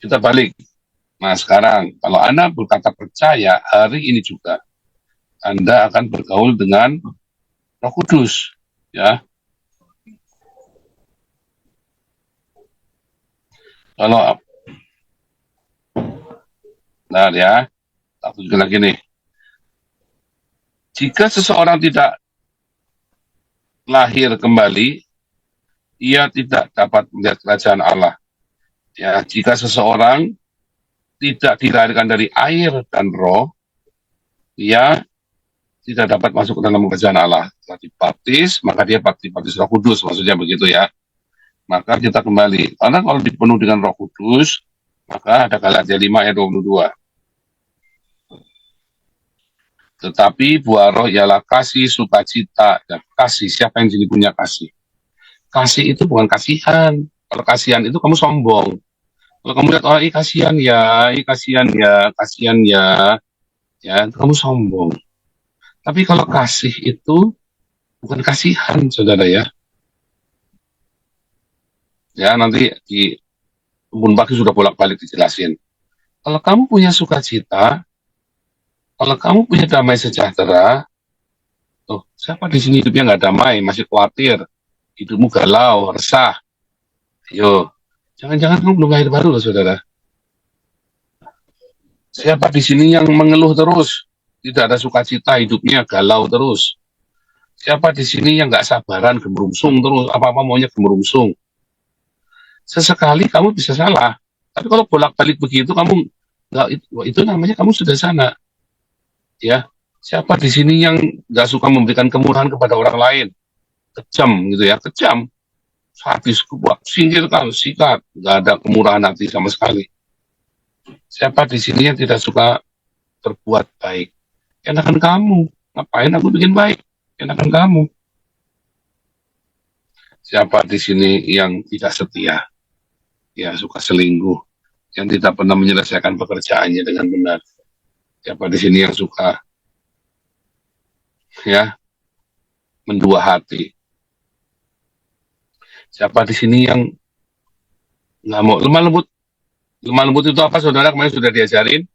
kita balik. Nah sekarang, kalau Anda berkata percaya, hari ini juga Anda akan bergaul dengan Roh Kudus. Ya, kalau nah ya, aku juga lagi nih. Jika seseorang tidak lahir kembali, ia tidak dapat melihat kerajaan Allah. Ya, jika seseorang tidak dilahirkan dari air dan roh, ia tidak dapat masuk ke dalam kerajaan Allah. Setelah dibaptis, maka dia dibaptis Roh Kudus, maksudnya begitu ya. Maka kita kembali. Karena kalau dipenuh dengan Roh Kudus, maka ada Galatia 5 ayat 22. Tetapi buah roh ialah kasih, sukacita, dan kasih. Siapa yang jadi punya kasih? Kasih itu bukan kasihan. Kalau kasihan itu kamu sombong. Kalau kamu lihat orang, kasihan ya, kasihan ya, kasihan ya, ya, itu kamu sombong. Tapi kalau kasih itu bukan kasihan, saudara ya. Ya, nanti di Bun Pagi sudah bolak-balik dijelasin. Kalau kamu punya sukacita, kalau kamu punya damai sejahtera, tuh, siapa di sini hidupnya nggak damai, masih khawatir, hidupmu galau, resah. Yo, jangan-jangan kamu belum lahir baru loh, saudara. Siapa di sini yang mengeluh terus, tidak ada sukacita, hidupnya galau terus. Siapa di sini yang nggak sabaran, gemerungsung terus, apa-apa maunya gemerungsung. Sesekali kamu bisa salah, tapi kalau bolak-balik begitu kamu nggak, itu namanya kamu sudah sana. Ya, siapa di sini yang nggak suka memberikan kemurahan kepada orang lain? Kejam gitu ya, kejam. Sadis, kuat, singgir kalau sikat, nggak ada kemurahan hati sama sekali. Siapa di sini yang tidak suka berbuat baik? Enakan kamu. Ngapain aku bikin baik? Enakan kamu. Siapa di sini yang tidak setia? Ya, suka selingkuh. Yang tidak pernah menyelesaikan pekerjaannya dengan benar. Siapa di sini yang suka ya mendua hati? Siapa di sini yang nggak mau lemah lembut? Lemah lembut itu apa, saudara? Kemarin sudah diajarin.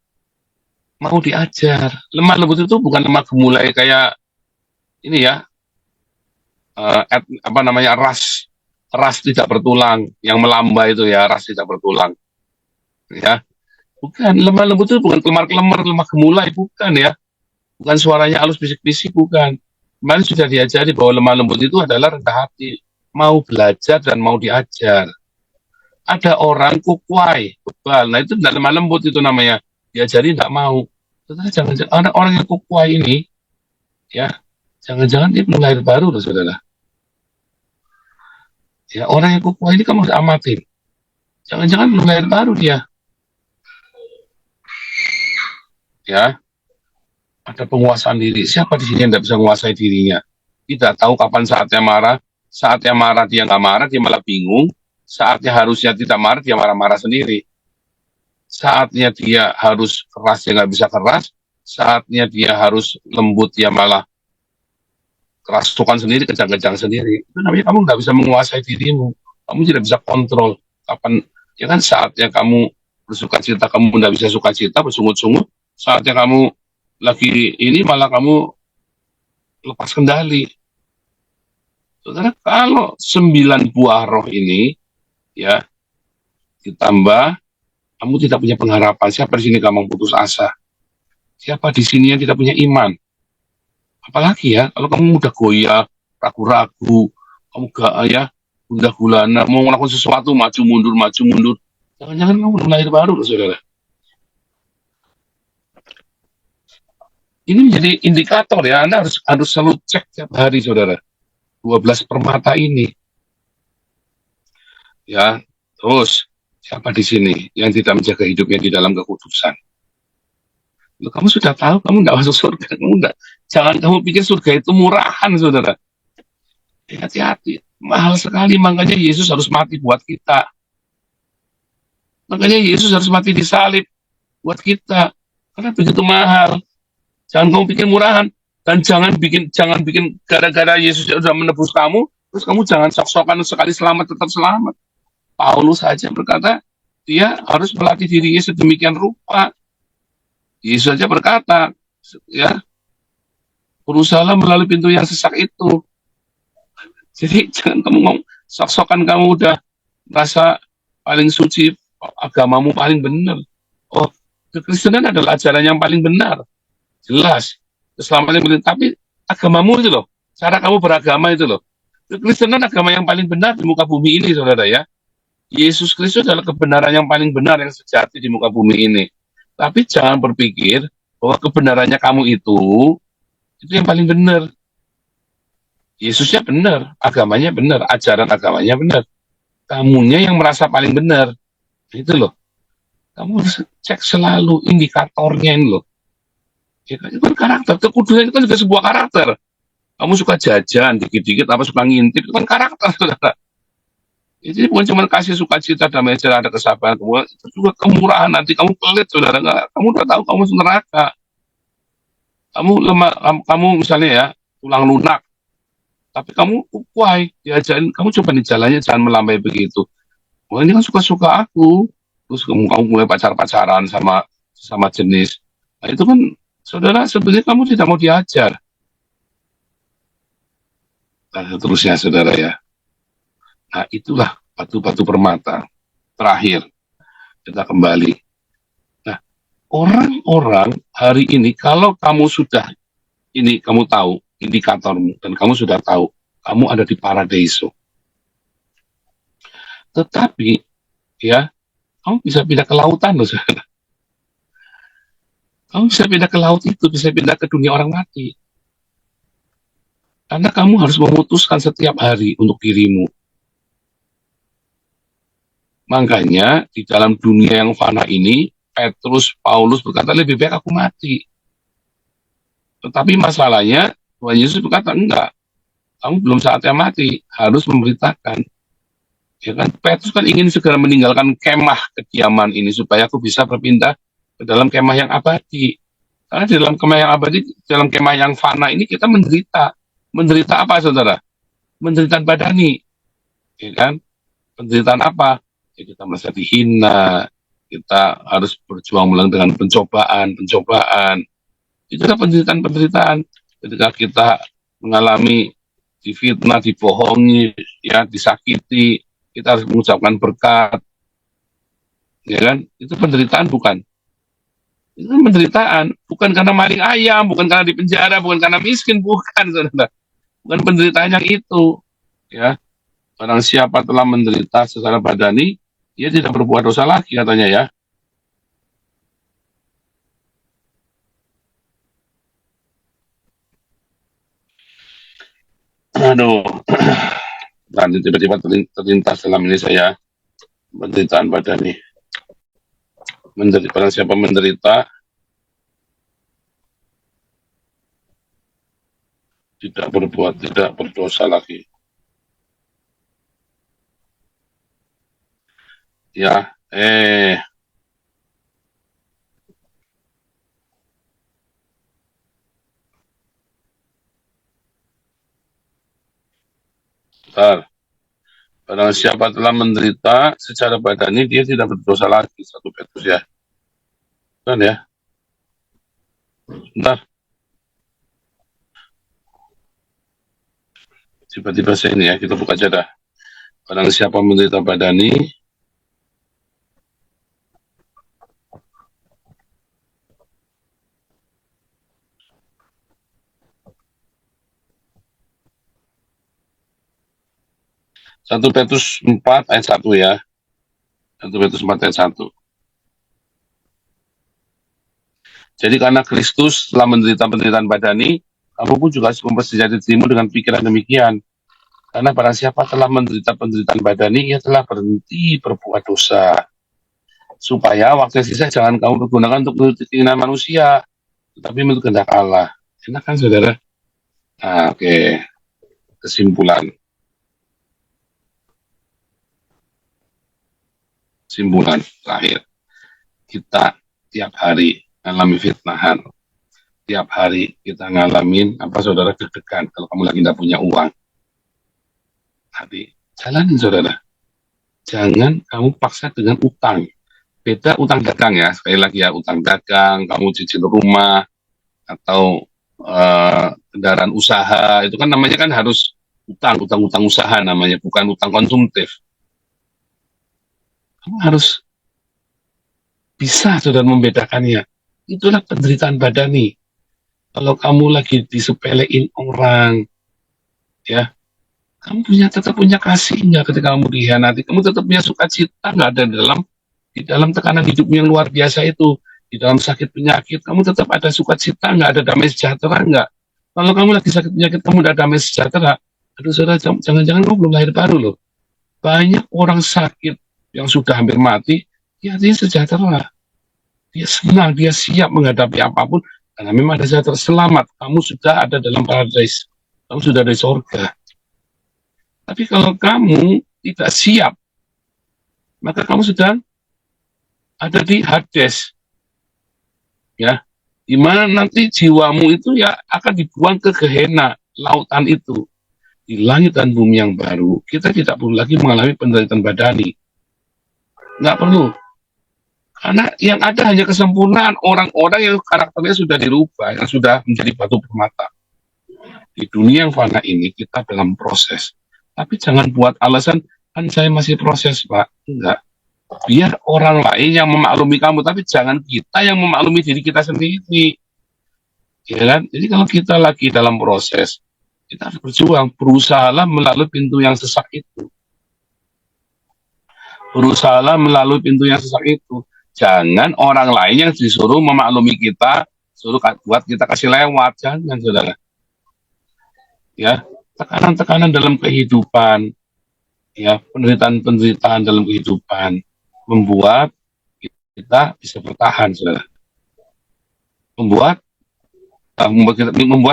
Mau diajar. Lemah lembut itu bukan lemah gemulai kayak ini ya, apa namanya, ras tidak bertulang, yang melambai itu ya, ras tidak bertulang. Ya, bukan. Lemah lembut itu bukan kelemar-kelemar, lemah gemulai, bukan ya. Bukan suaranya halus bisik-bisik, bukan. Kemarin sudah diajari bahwa lemah lembut itu adalah rendah hati, mau belajar dan mau diajar. Ada orang kukwai, bebal, nah itu tidak lemah lembut, itu namanya diajari tidak mau. Saudara, jangan-jangan ada orang yang kukwai ini, ya, jangan-jangan dia belum lahir baru loh, saudara. Ya, orang yang kukwai ini kamu harus amatin. Jangan-jangan belum lahir baru dia. Ya, ada penguasaan diri. Siapa di sini yang tidak bisa menguasai dirinya? Tidak tahu kapan saatnya marah. Saatnya marah dia nggak marah, dia malah bingung. Saatnya harusnya tidak marah, dia marah-marah sendiri. Saatnya dia harus keras, dia nggak bisa keras. Saatnya dia harus lembut, dia malah kerasukan sendiri, kejang-kejang sendiri. Itu namanya kamu nggak bisa menguasai dirimu. Kamu tidak bisa kontrol. Kapan, ya kan saatnya kamu bersuka cita, kamu nggak bisa suka cita, bersungut-sungut. Saatnya kamu lagi ini, malah kamu lepas kendali. Saudara, kalau 9 buah roh ini, ya, ditambah, kamu tidak punya pengharapan. Siapa di sini kamu putus asa? Siapa di sini yang tidak punya iman? Apalagi ya, kalau kamu mudah goyah, ragu-ragu, kamu gak ya, gundah gulana, mau melakukan sesuatu, maju mundur. Jangan-jangan kamu belum lahir baru loh, saudara. Ini menjadi indikator ya, Anda harus selalu cek tiap hari, saudara. 12 permata ini. Ya, terus siapa di sini yang tidak menjaga hidupnya di dalam kekudusan? Loh, kamu sudah tahu kamu nggak masuk surga, jangan kamu pikir surga itu murahan, saudara. Hati-hati, mahal sekali, makanya Yesus harus mati buat kita. Makanya Yesus harus mati di salib buat kita, karena begitu mahal. Jangan kamu pikir murahan, dan jangan bikin gara-gara Yesus sudah menebus kamu, terus kamu jangan sok-sokan sekali selamat tetap selamat. Paulus saja berkata, dia harus melatih dirinya sedemikian rupa. Yesus saja berkata, ya, berusahalah melalui pintu yang sesak itu. Jadi jangan kamu ngomong sok-sokan kamu udah merasa paling suci, agamamu paling benar. Oh, kekristenan adalah ajaran yang paling benar, jelas. Keselamatan yang benar, tapi agamamu itu loh, cara kamu beragama itu loh. Kekristenan agama yang paling benar di muka bumi ini, saudara ya. Yesus Kristus adalah kebenaran yang paling benar yang sejati di muka bumi ini. Tapi jangan berpikir bahwa kebenarannya kamu itu yang paling benar. Yesusnya benar, agamanya benar, ajaran agamanya benar. Kamunya yang merasa paling benar. Itu loh. Kamu harus cek selalu indikatornya ini loh. Ya, itu kan karakter. Kekudusan itu kan juga sebuah karakter. Kamu suka jajan, dikit-dikit, apa suka ngintip, itu kan karakter, saudara. Jadi bukan cuma kasih sukacita, damai sejahtera, ada kesabaran, itu juga kemurahan. Nanti kamu pelit, saudara. Kamu udah tahu kamu neraka. Kamu lemah, kamu misalnya ya, tulang lunak. Tapi kamu kuai, diajarin, kamu coba nih jalannya, jangan melambai begitu. Wah, ini kan suka-suka aku. Terus kamu mulai pacar-pacaran sama jenis. Nah, itu kan, saudara, sebenarnya kamu tidak mau diajar. Dan seterusnya, saudara ya. Nah, itulah batu-batu permata. Terakhir, kita kembali. Nah, orang-orang hari ini, kalau kamu sudah, ini kamu tahu, indikatormu, dan kamu sudah tahu, kamu ada di paradiso. Tetapi, ya, kamu bisa pindah ke lautan loh, saudara. Kamu bisa pindah ke laut itu, bisa pindah ke dunia orang mati. Karena kamu harus memutuskan setiap hari untuk dirimu. Makanya, di dalam dunia yang fana ini, Paulus berkata, lebih baik aku mati. Tetapi masalahnya, Tuhan Yesus berkata, enggak, kamu belum saatnya mati, harus memberitakan. Ya kan, Petrus kan ingin segera meninggalkan kemah kediaman ini, supaya aku bisa berpindah ke dalam kemah yang abadi. Karena di dalam kemah yang abadi, dalam kemah yang fana ini kita menderita. Menderita apa, saudara? Penderitaan badani. Ya kan? Penderitaan apa? Ya, kita merasa dihina, kita harus berjuang melawan dengan pencobaan. Itulah penderitaan. Ketika kita mengalami difitnah, dibohongi, ya, disakiti, kita harus mengucapkan berkat. Ya kan? Itu penderitaan bukan? Itu penderitaan, bukan karena maling ayam, bukan karena di penjara, bukan karena miskin, bukan, saudara. Bukan penderitaan yang itu, ya. Barang siapa telah menderita secara badani, dia tidak berbuat dosa lagi, katanya ya. Aduh, nanti tiba-tiba terlintas dalam ini saya penderitaan badani. Barang siapa menderita, tidak berdosa lagi. Ya, bentar. Barang siapa telah menderita secara badani, dia tidak berdosa lagi. 1 Petrus ya. Kan ya? Bentar. Tiba-tiba saya ini ya, kita buka aja dah. Barang siapa menderita badani, Satu Petrus 4 ayat 1 ya. 1 Petrus 4 ayat 1. Jadi karena Kristus telah menderita penderitaan badani, kamu pun juga harus mempersiapkan dirimu dengan pikiran demikian. Karena barang siapa telah menderita penderitaan badani, ia telah berhenti berbuat dosa. Supaya waktu yang sisa jangan kamu pergunakan untuk menuruti keinginan manusia, tetapi menurut kehendak Allah. Enak kan saudara? Nah, oke. Kesimpulan. Kesimpulan terakhir. Kita tiap hari ngalami fitnahan. Tiap hari kita ngalamin apa saudara deg-degan kalau kamu lagi tidak punya uang. Hati, jalanin saudara. Jangan kamu paksa dengan utang. Beda utang dagang ya. Sekali lagi ya, utang dagang, kamu cicil rumah, atau kendaraan usaha. Itu kan namanya kan harus utang usaha namanya, bukan utang konsumtif. Kamu harus bisa saudara membedakannya. Itulah penderitaan badani. Kalau kamu lagi disepelein orang, ya, kamu tetap punya kasih nggak ketika kamu dikhianati? Kamu tetap punya sukacita nggak ada di dalam tekanan hidupmu yang luar biasa itu? Di dalam sakit penyakit, kamu tetap ada sukacita nggak? Ada damai sejahtera nggak? Kalau kamu lagi sakit penyakit, kamu udah damai sejahtera. Aduh saudara, jangan-jangan kamu belum lahir baru loh. Banyak orang sakit yang sudah hampir mati, dia artinya sejahtera. Dia senang, dia siap menghadapi apapun, karena memang ada sejahtera. Selamat, kamu sudah ada dalam paradise. Kamu sudah ada di surga. Tapi kalau kamu tidak siap, maka kamu sedang ada di Hades. Ya, di mana nanti jiwamu itu ya akan dibuang ke Gehenna, lautan itu. Di langit dan bumi yang baru, kita tidak perlu lagi mengalami penderitaan badani. Nggak perlu. Karena yang ada hanya kesempurnaan orang-orang yang karakternya sudah dirubah, yang sudah menjadi batu permata. Di dunia yang fana ini, kita dalam proses. Tapi jangan buat alasan, kan saya masih proses, Pak. Enggak. Biar orang lain yang memaklumi kamu, tapi jangan kita yang memaklumi diri kita sendiri. Ya kan? Jadi kalau kita lagi dalam proses, kita harus berjuang, berusahalah melalui pintu yang sesak itu. Berusahalah melalui pintu yang sesak itu. Jangan orang lain yang disuruh memaklumi kita, suruh buat kita kasih lewat. Jangan, saudara. Ya, tekanan-tekanan dalam kehidupan, ya, penderitaan-penderitaan dalam kehidupan membuat kita bisa bertahan, saudara. Membuat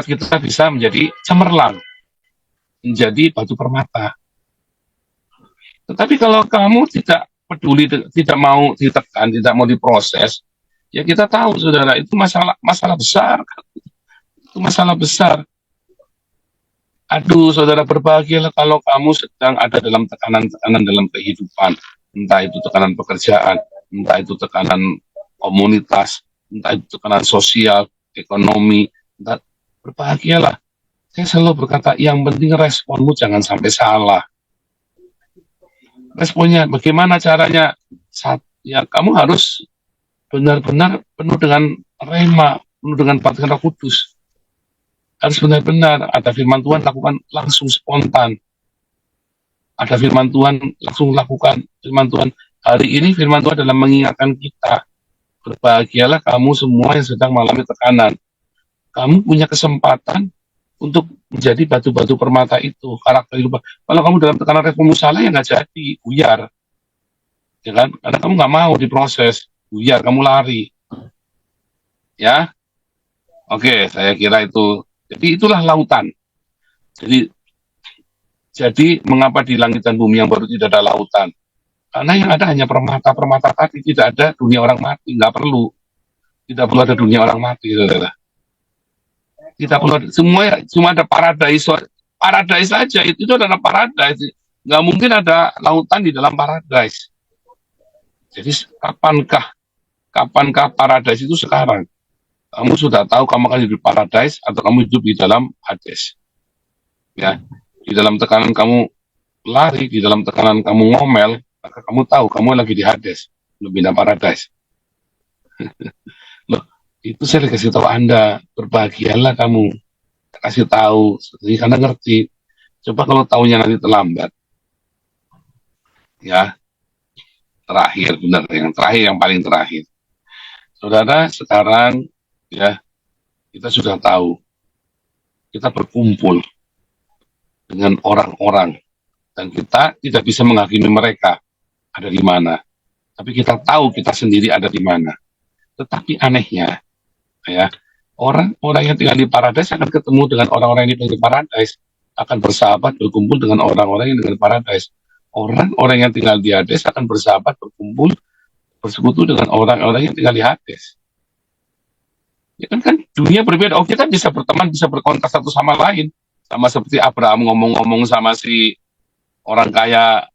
kita bisa menjadi cemerlang, menjadi batu permata. Tetapi kalau kamu tidak peduli, tidak mau ditekan, tidak mau diproses, ya kita tahu, saudara, itu masalah besar. Itu masalah besar. Aduh, saudara, berbahagialah kalau kamu sedang ada dalam tekanan-tekanan dalam kehidupan. Entah itu tekanan pekerjaan, entah itu tekanan komunitas, entah itu tekanan sosial, ekonomi. Berbahagialah. Saya selalu berkata, yang penting responmu jangan sampai salah. Responnya, bagaimana caranya? Ya, kamu harus benar-benar penuh dengan rema, penuh dengan baptisan Roh Kudus. Harus benar-benar ada firman Tuhan, lakukan langsung spontan. Ada firman Tuhan, langsung lakukan firman Tuhan. Hari ini firman Tuhan adalah mengingatkan kita, berbahagialah kamu semua yang sedang mengalami tekanan. Kamu punya kesempatan untuk menjadi batu-batu permata itu, karakter hidup. Kalau kamu dalam tekanan reformu salah, ya nggak jadi, buyar. Ya kan? Karena kamu nggak mau diproses, buyar, kamu lari. Ya, oke, saya kira itu. Jadi itulah lautan. Jadi mengapa di langit dan bumi yang baru tidak ada lautan? Karena yang ada hanya permata-permata tadi, tidak ada dunia orang mati, nggak perlu. Tidak perlu ada dunia orang mati, saudara. Tidak perlu ada, cuma ada paradise saja, itu adalah paradise. Nggak mungkin ada lautan di dalam paradise. Jadi kapankah paradise itu sekarang? Kamu sudah tahu kamu akan hidup di paradise atau kamu hidup di dalam Hades. Ya, di dalam tekanan kamu lari, di dalam tekanan kamu ngomel, maka kamu tahu kamu lagi di Hades, belum pindah paradise. Loh, itu saya kasih tahu Anda, berbahagialah kamu. Kasih tahu, karena ngerti. Coba kalau tahunya nanti terlambat. Ya, terakhir, benar, yang paling terakhir. Saudara, sekarang ya kita sudah tahu, kita berkumpul dengan orang-orang dan kita tidak bisa menghakimi mereka ada di mana, tapi kita tahu kita sendiri ada di mana. Tetapi anehnya, ya, Orang-orang yang tinggal di paradise akan ketemu dengan orang-orang yang tinggal di paradise, akan bersahabat berkumpul dengan orang-orang yang tinggal di paradise. Orang-orang yang tinggal di Hades akan bersahabat berkumpul bersekutu dengan orang-orang yang tinggal di Hades. Ya kan dunia berbeda. Oh, kita bisa berteman, bisa berkontak satu sama lain. Sama seperti Abraham ngomong-ngomong sama si orang kaya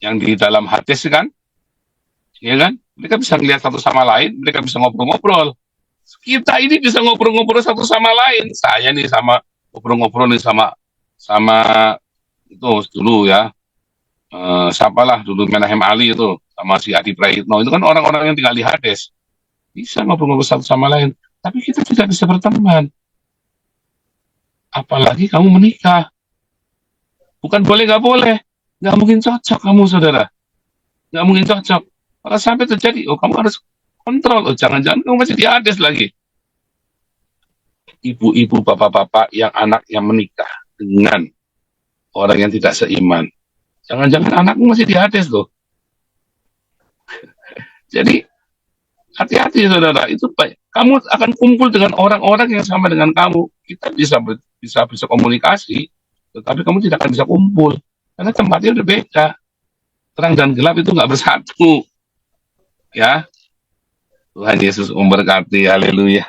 yang di dalam Hades kan, ya kan? Mereka bisa ngelihat satu sama lain, mereka bisa ngobrol-ngobrol. Kita ini bisa ngobrol-ngobrol satu sama lain. Saya nih sama ngobrol-ngobrol nih sama sama itu dulu ya. Siapalah dulu Menahem Ali itu sama si Adi Praitno itu kan orang-orang yang tinggal di Hades. Bisa ngobrol-ngobrol satu sama lain. Tapi kita tidak bisa berteman. Apalagi kamu menikah. Bukan boleh, nggak boleh. Nggak mungkin cocok kamu, saudara. Nggak mungkin cocok. Kalau sampai terjadi, oh kamu harus kontrol. Oh jangan-jangan kamu masih di Hades lagi. Ibu-ibu, bapak-bapak yang anak yang menikah dengan orang yang tidak seiman. Jangan-jangan anakmu masih di Hades loh. Jadi hati-hati saudara, itu baik. Kamu akan kumpul dengan orang-orang yang sama dengan kamu. Kita bisa komunikasi, tetapi kamu tidak akan bisa kumpul karena tempatnya udah beda. Terang dan gelap itu nggak bersatu. Ya, Tuhan Yesus memberkati. Haleluya.